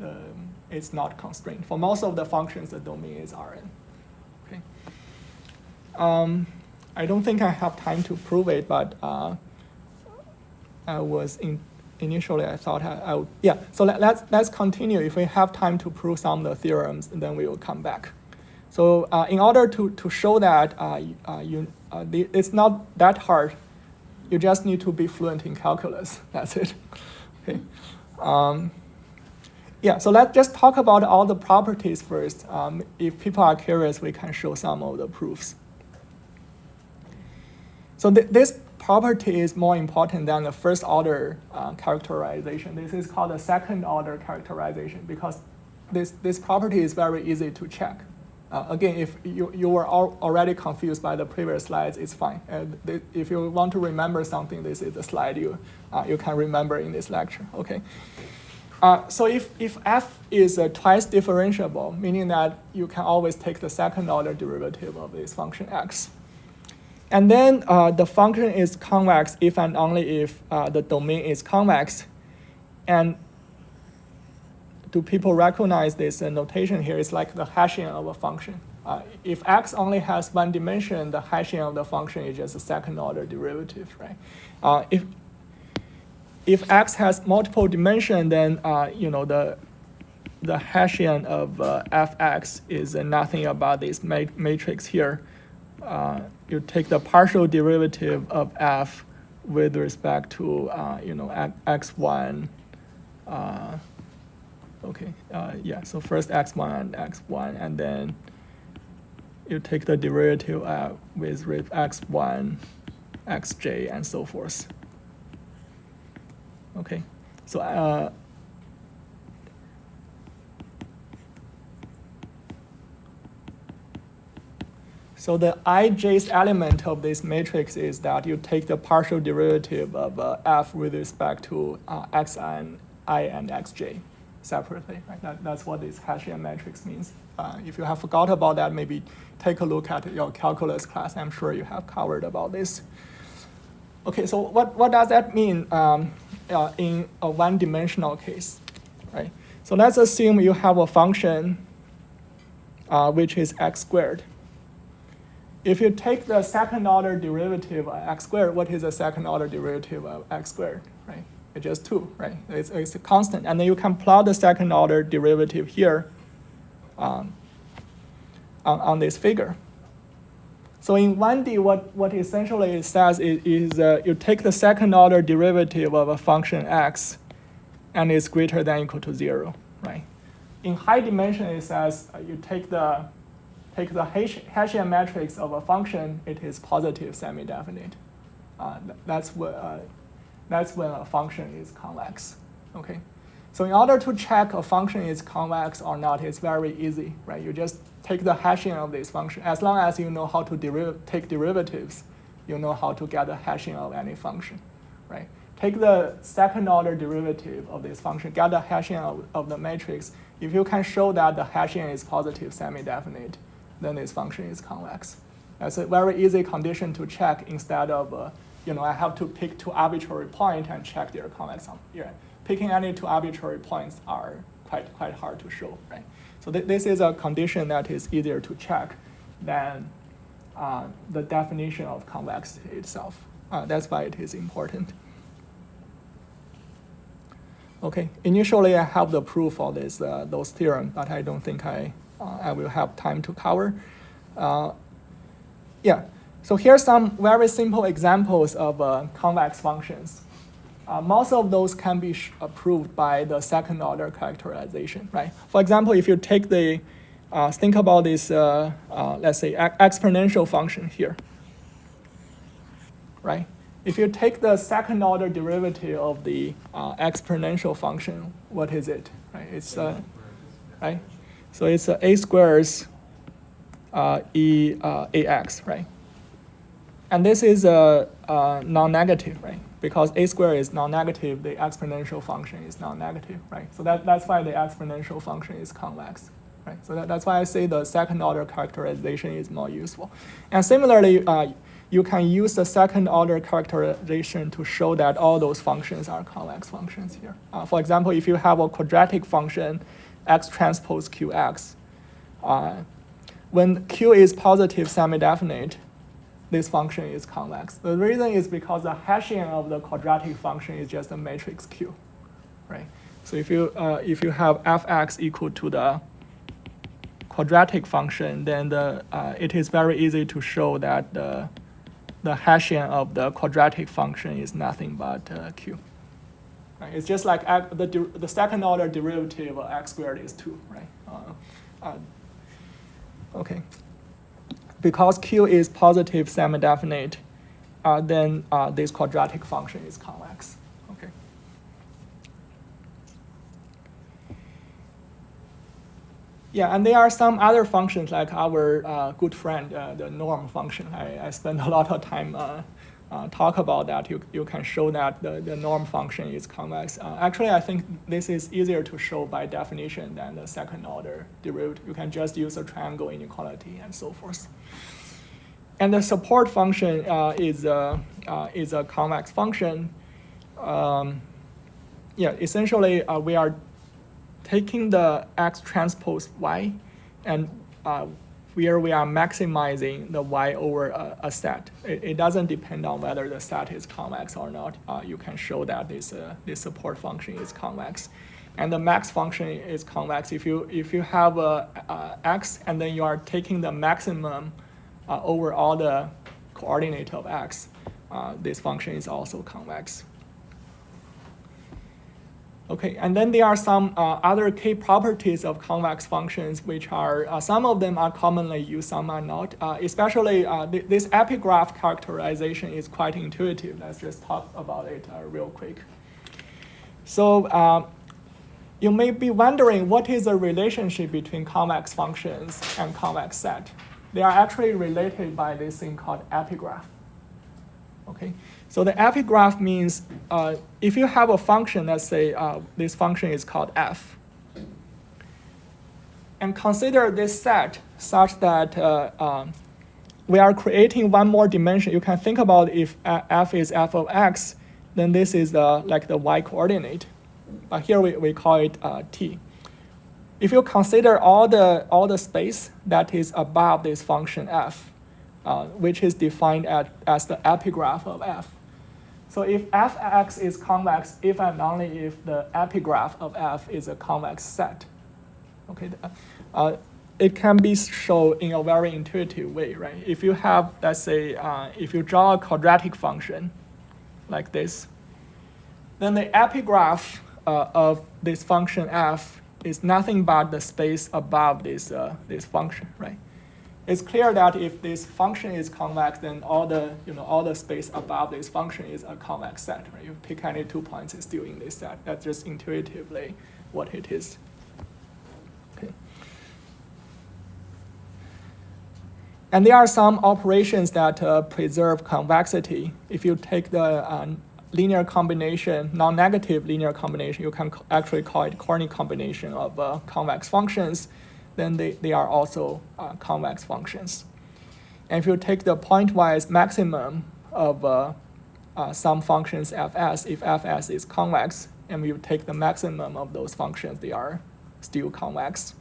It's not constrained. For most of the functions, the domain is Rn. Okay. I don't think I have time to prove it, but initially I thought I would. Yeah, so let's continue. If we have time to prove some of the theorems, then we will come back. So in order to show that it's not that hard, you just need to be fluent in calculus. That's it. Okay. Yeah, so let's just talk about all the properties first. If people are curious, we can show some of the proofs. So this property is more important than the first order characterization. This is called the second order characterization because this property is very easy to check. Again, if you were already confused by the previous slides, it's fine. If you want to remember something, this is the slide you can remember in this lecture. Okay. So if f is twice differentiable, meaning that you can always take the second order derivative of this function x. And then the function is convex if and only if the domain is convex. And do people recognize this notation here? It's like the Hessian of a function. If x only has one dimension, the Hessian of the function is just a second order derivative, right? If x has multiple dimensions, then the Hessian of fx is nothing about this matrix here. You take the partial derivative of f with respect to x1. So first x1 and x1, and then you take the derivative with x1, xj, and so forth. Okay, so so the ijth element of this matrix is that you take the partial derivative of f with respect to x and I and xj separately. Right? That's what this Hessian matrix means. If you have forgot about that, maybe take a look at your calculus class. I'm sure you have covered about this. Okay, so what does that mean in a one-dimensional case, right? So let's assume you have a function which is x squared. If you take the second order derivative of x squared, what is the second order derivative of x squared, right? It's just 2, right? It's a constant. And then you can plot the second order derivative here on this figure. So in 1D, what essentially it says is you take the second order derivative of a function x, and it's greater than or equal to 0, right? In high dimension, it says you take the Hessian matrix of a function, it is positive semi-definite. That's when a function is convex, okay? So in order to check a function is convex or not, it's very easy, right? You just take the Hessian of this function. As long as you know how to take derivatives, you know how to get the Hessian of any function, right? Take the second order derivative of this function, get the Hessian of the matrix. If you can show that the Hessian is positive semi-definite, then this function is convex. That's a very easy condition to check instead of, I have to pick 2 arbitrary points and check their convex. Picking any 2 arbitrary points are quite hard to show, right? So this is a condition that is easier to check than the definition of convexity itself. That's why it is important. Okay, initially I have the proof for those theorems, but I don't think I will have time to cover. So here's some very simple examples of convex functions. Most of those can be proved by the second order characterization, right? For example, if you take think about this, let's say exponential function here, right? If you take the second order derivative of the exponential function, what is it, right? It's, right? So it's a squares ax, right? And this is non-negative, right? Because a squared is non-negative, the exponential function is non-negative, right? So that's why the exponential function is convex, right? So that's why I say the second order characterization is more useful. And similarly, you can use the second order characterization to show that all those functions are convex functions here. For example, if you have a quadratic function, x transpose qx, when q is positive semi-definite, this function is convex. The reason is because the Hessian of the quadratic function is just a matrix q, right? So if you have fx equal to the quadratic function, then it is very easy to show that the Hessian of the quadratic function is nothing but q. Right? It's just like the second order derivative of x squared is 2, right? Okay. Because Q is positive semi-definite, then this quadratic function is convex. Okay. Yeah, and there are some other functions like our good friend, the norm function. I spent a lot of time talk about that. You can show that the norm function is convex. Actually, I think this is easier to show by definition than the second order derivative. You can just use a triangle inequality and so forth. And the support function is a convex function. Yeah, essentially we are taking the x transpose y, and where we are maximizing the y over a set. It doesn't depend on whether the set is convex or not. You can show that this support function is convex. And the max function is convex. If you have x and then you are taking the maximum over all the coordinate of x, this function is also convex. Okay, and then there are some other key properties of convex functions, which are, some of them are commonly used, some are not. Especially this epigraph characterization is quite intuitive. Let's just talk about it real quick. So you may be wondering what is the relationship between convex functions and convex set. They are actually related by this thing called epigraph. Okay, so the epigraph means if you have a function, let's say this function is called f, and consider this set such that we are creating one more dimension. You can think about if f is f of x, then this is like the y coordinate, but here we call it t. If you consider all the space that is above this function f, which is defined as the epigraph of f. So if fx is convex if and only if the epigraph of f is a convex set. Okay, it can be shown in a very intuitive way, right? If you have, let's say, if you draw a quadratic function like this, then the epigraph of this function f is nothing but the space above this function, right? It's clear that if this function is convex, then all the space above this function is a convex set, right? You pick any 2 points, it's still in this set. That's just intuitively what it is. Okay. And there are some operations that preserve convexity. If you take the linear combination, non-negative linear combination, you can actually call it Corny combination of convex functions, then they are also convex functions. And if you take the pointwise maximum of some functions fs, if fs is convex, and you take the maximum of those functions, they are still convex.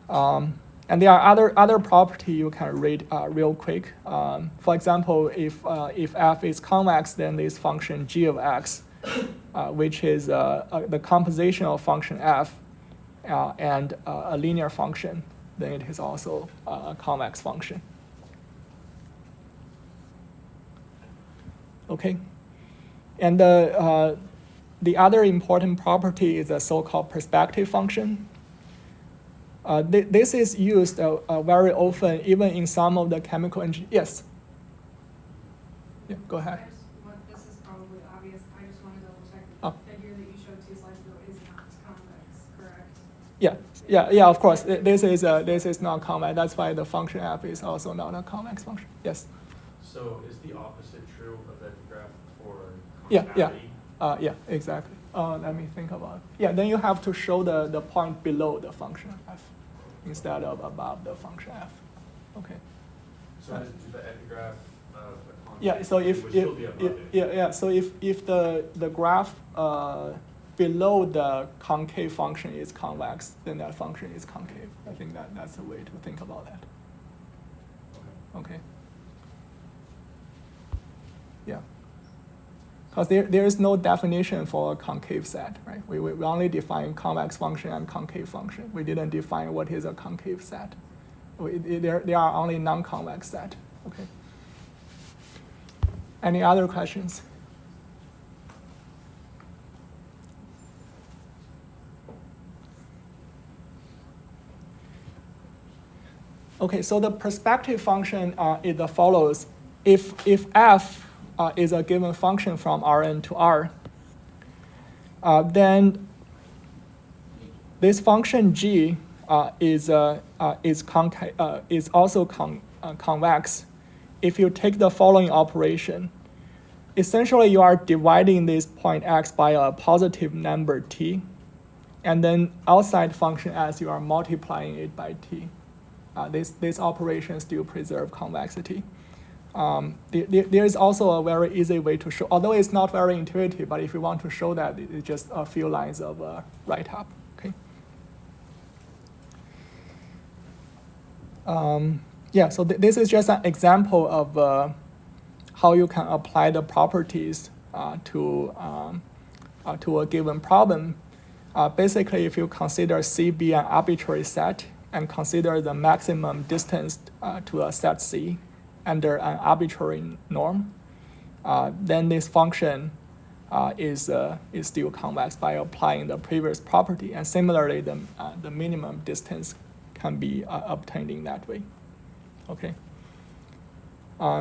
And there are other property you can read real quick. For example, if f is convex, then this function g of x, which is the composition of function f and a linear function, then it is also a convex function. Okay, and the other important property is a so-called perspective function. This is used very often, even in some of the chemical engineering. Yes? Yeah, go ahead. This is probably obvious. I just want to double check. Oh. The figure that you showed 2 slides ago is not convex, correct? Yeah. Of course, this is not convex. That's why the function f is also not a convex function. Yes. So is the opposite true of that graph for Yeah. concavity? Yeah, exactly. Let me think about it. Yeah, then you have to show the point below the function f instead of above the function f. Okay. So is the epigraph of the concave Yeah. So if would still be above it? So if the graph below the concave function is convex, then that function is concave. I think that's a way to think about that. Okay. Yeah. Because there is no definition for a concave set, right? We only define convex function and concave function. We didn't define what is a concave set. There are only non-convex set. Okay. Any other questions? Okay, so the perspective function is the follows. If f is a given function from Rn to R, then this function g is also convex. If you take the following operation, essentially you are dividing this point x by a positive number t, and then outside function s you are multiplying it by t. This operation still preserve convexity. There is also a very easy way to show, although it's not very intuitive, but if you want to show that, it's just a few lines of write-up. Okay. Yeah, so this is just an example of how you can apply the properties to a given problem. Basically, if you consider C be an arbitrary set and consider the maximum distance to a set C under an arbitrary norm, then this function is still convex by applying the previous property. And similarly, the minimum distance can be obtained in that way. Okay.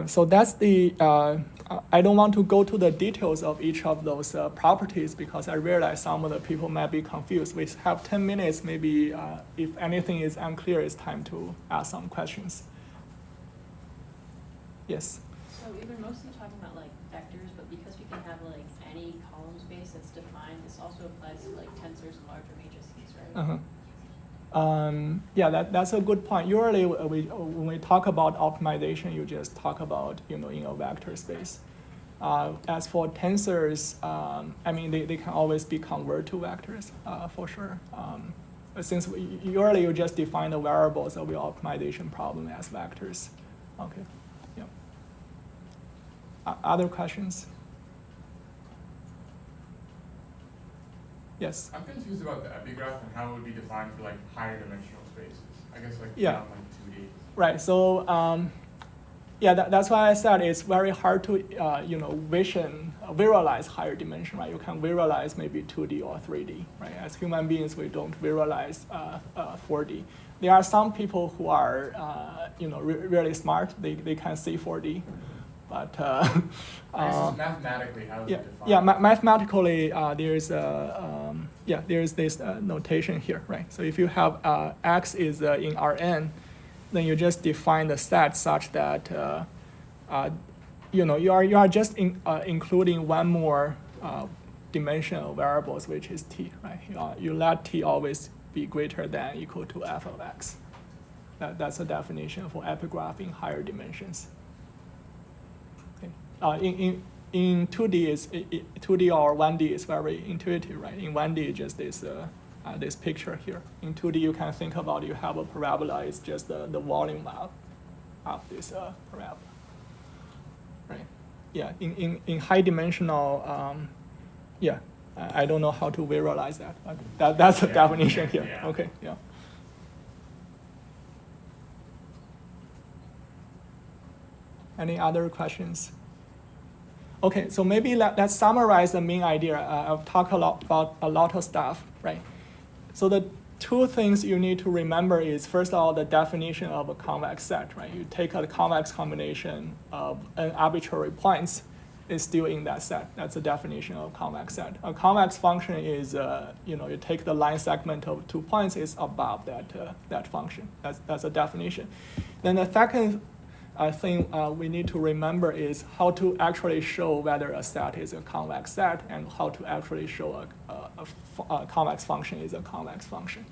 So that's the, I don't want to go to the details of each of those properties because I realize some of the people might be confused. We have 10 minutes, maybe if anything is unclear, it's time to ask some questions. Yes? So we were mostly talking about like vectors, but because we can have like any column space that's defined, this also applies to like tensors and larger matrices, right? Uh-huh. Yeah, that's a good point. Usually, when we talk about optimization, you just talk about in a vector space. As for tensors, I mean they can always be converted to vectors for sure. Since usually you just define the variables of your optimization problem as vectors. Okay. Yeah. Other questions? Yes. I'm confused about the epigraph and how it would be defined for like higher dimensional spaces. I guess like Yeah. beyond like 2D. Right. So yeah, that's why I said it's very hard to visualize higher dimension. Right. You can visualize maybe 2D or 3D. Right. As human beings, we don't visualize 4D. There are some people who are really smart. They can see 4D. But Mathematically, how is it defined? Yeah, mathematically, there's this notation here, right? So if you have x is in Rn, then you just define the set such that you are just including one more dimension of variables, which is t, right? You let t always be greater than or equal to f of x. That's a definition for epigraph in higher dimensions. In 2D 2D or 1D is very intuitive, right? In 1D, just this picture here. In 2D, you can think about you have a parabola. It's just the volume of this parabola, right? Yeah. In high dimensional, I don't know how to visualize that, but that's the definition here. Yeah. Okay. Yeah. Any other questions? Okay, so maybe let's summarize the main idea. I've talked about a lot of stuff, right? So the two things you need to remember is, first of all, the definition of a convex set, right? You take a convex combination of an arbitrary points, is still in that set. That's the definition of a convex set. A convex function is, you take the line segment of 2 points is above that function. That's a definition. Then the second thing we need to remember is how to actually show whether a set is a convex set and how to actually show a convex function is a convex function.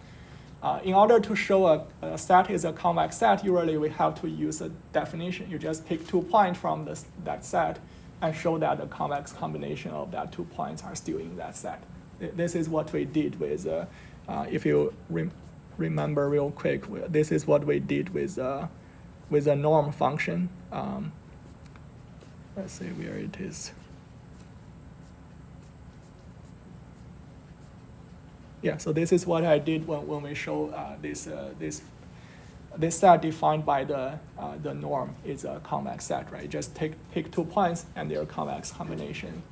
In order to show a set is a convex set, usually we have to use a definition. You just pick 2 points from that set and show that the convex combination of that 2 points are still in that set. This is what we did with, if you remember real quick, this is what we did with a norm function. Let's see where it is. Yeah, so this is what I did when we show this set defined by the norm is a convex set, right? Just pick 2 points and their convex combination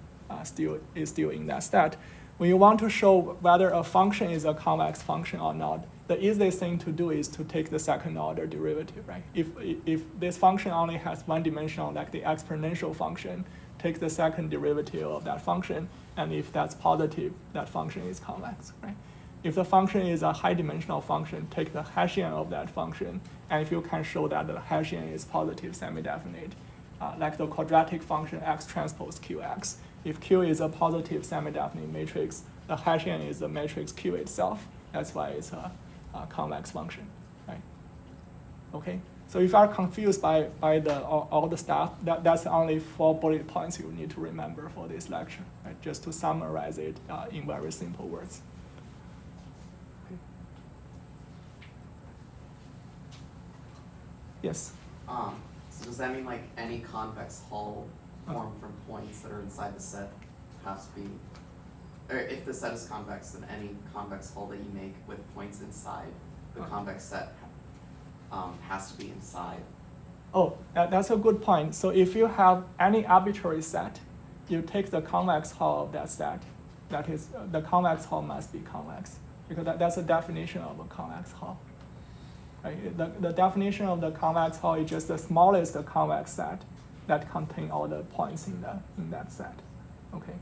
is still in that set. when you want to show whether a function is a convex function or not, the easiest thing to do is to take the second order derivative, right? If this function only has one dimension, like the exponential function, take the second derivative of that function, and if that's positive, that function is convex, right? If the function is a high dimensional function, take the Hessian of that function, and if you can show that the Hessian is positive semi-definite, like the quadratic function x transpose qx, if Q is a positive semi-definite matrix, the Hessian is the matrix Q itself. That's why it's a convex function, right? Okay. So if you are confused by all the stuff, that's only 4 bullet points you need to remember for this lecture, right? Just to summarize it in very simple words. Okay. Yes. So does that mean like any convex hull formed from points that are inside the set has to be, or if the set is convex, then any convex hull that you make with points inside the convex set has to be inside? Oh, that's a good point. So if you have any arbitrary set, you take the convex hull of that set. That is, the convex hull must be convex, because that's the definition of a convex hull. Right? The definition of the convex hull is just the smallest convex set that contain all the points in that set. Okay.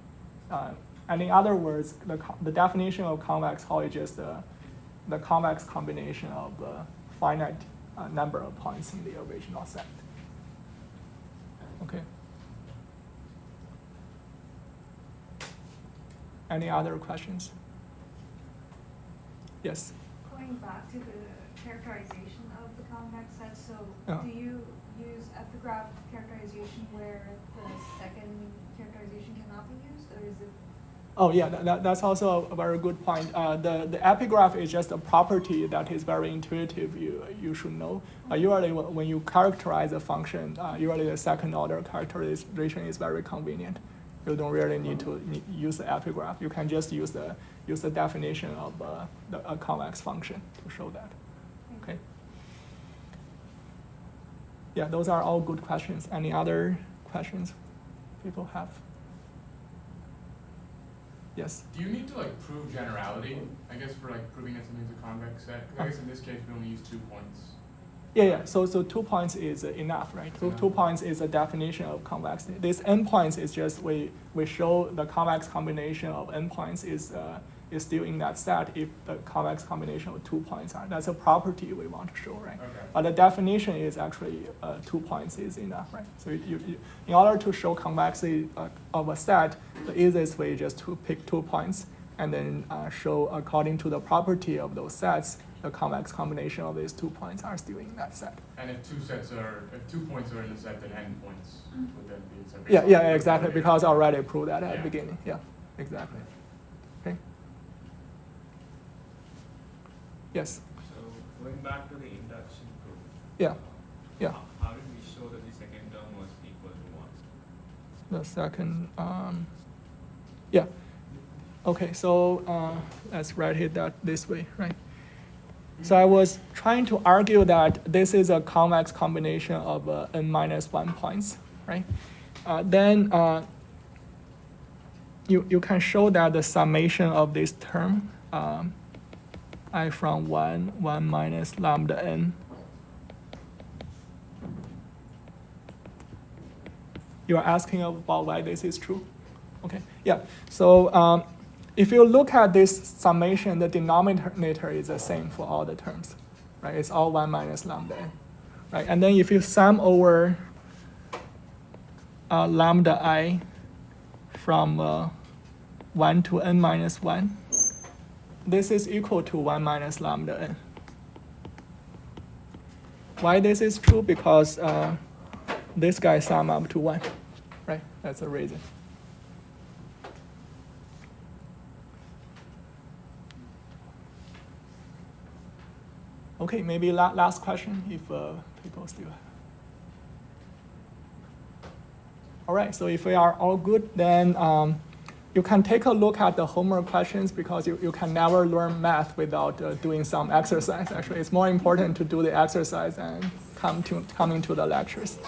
And in other words, the definition of convex hull is just the convex combination of the finite number of points in the original set. Okay. Any other questions? Yes. Going back to the characterization of the convex set, so do you use epigraph characterization where the second characterization cannot be used, or is it? Oh yeah, that's also a very good point. The epigraph is just a property that is very intuitive. You should know. Usually when you characterize a function, usually the second order characterization is very convenient. You don't really need to use the epigraph. You can just use the definition of a convex function to show that. Okay. Yeah, those are all good questions. Any other questions people have? Yes. Do you need to like prove generality, I guess, for like proving that something's a convex set? Because I guess in this case we only use 2 points. Yeah. So 2 points is enough, right? So 2 points is a definition of convexity. This n points is just we show the convex combination of n points is still in that set if the convex combination of 2 points are. That's a property we want to show, right? Okay. But the definition is actually 2 points is enough, right? So you in order to show convexity of a set, the easiest way is just to pick 2 points and then show according to the property of those sets, the convex combination of these 2 points are still in that set. And if 2 points are in the set, then n points would then be in set. Yeah, exactly, because I already proved that at the beginning. Yeah, exactly. Okay. Yes. So going back to the induction proof. Yeah. How did we show that the second term was equal to 1? The second, yeah. Okay, so let's write it this way, right? So I was trying to argue that this is a convex combination of n minus 1 points, right? Then you can show that the summation of this term, I from 1 minus lambda n. You are asking about why this is true? Okay, yeah. So if you look at this summation, the denominator is the same for all the terms, right? It's all 1 minus lambda n, right? And then if you sum over lambda I from 1 to n minus 1, this is equal to 1 minus lambda n. Why this is true? Because this guy sum up to 1, right? That's the reason. Okay, maybe last question if people still have. All right, so if we are all good, then you can take a look at the homework questions because you can never learn math without doing some exercise. Actually, it's more important to do the exercise and coming to the lectures.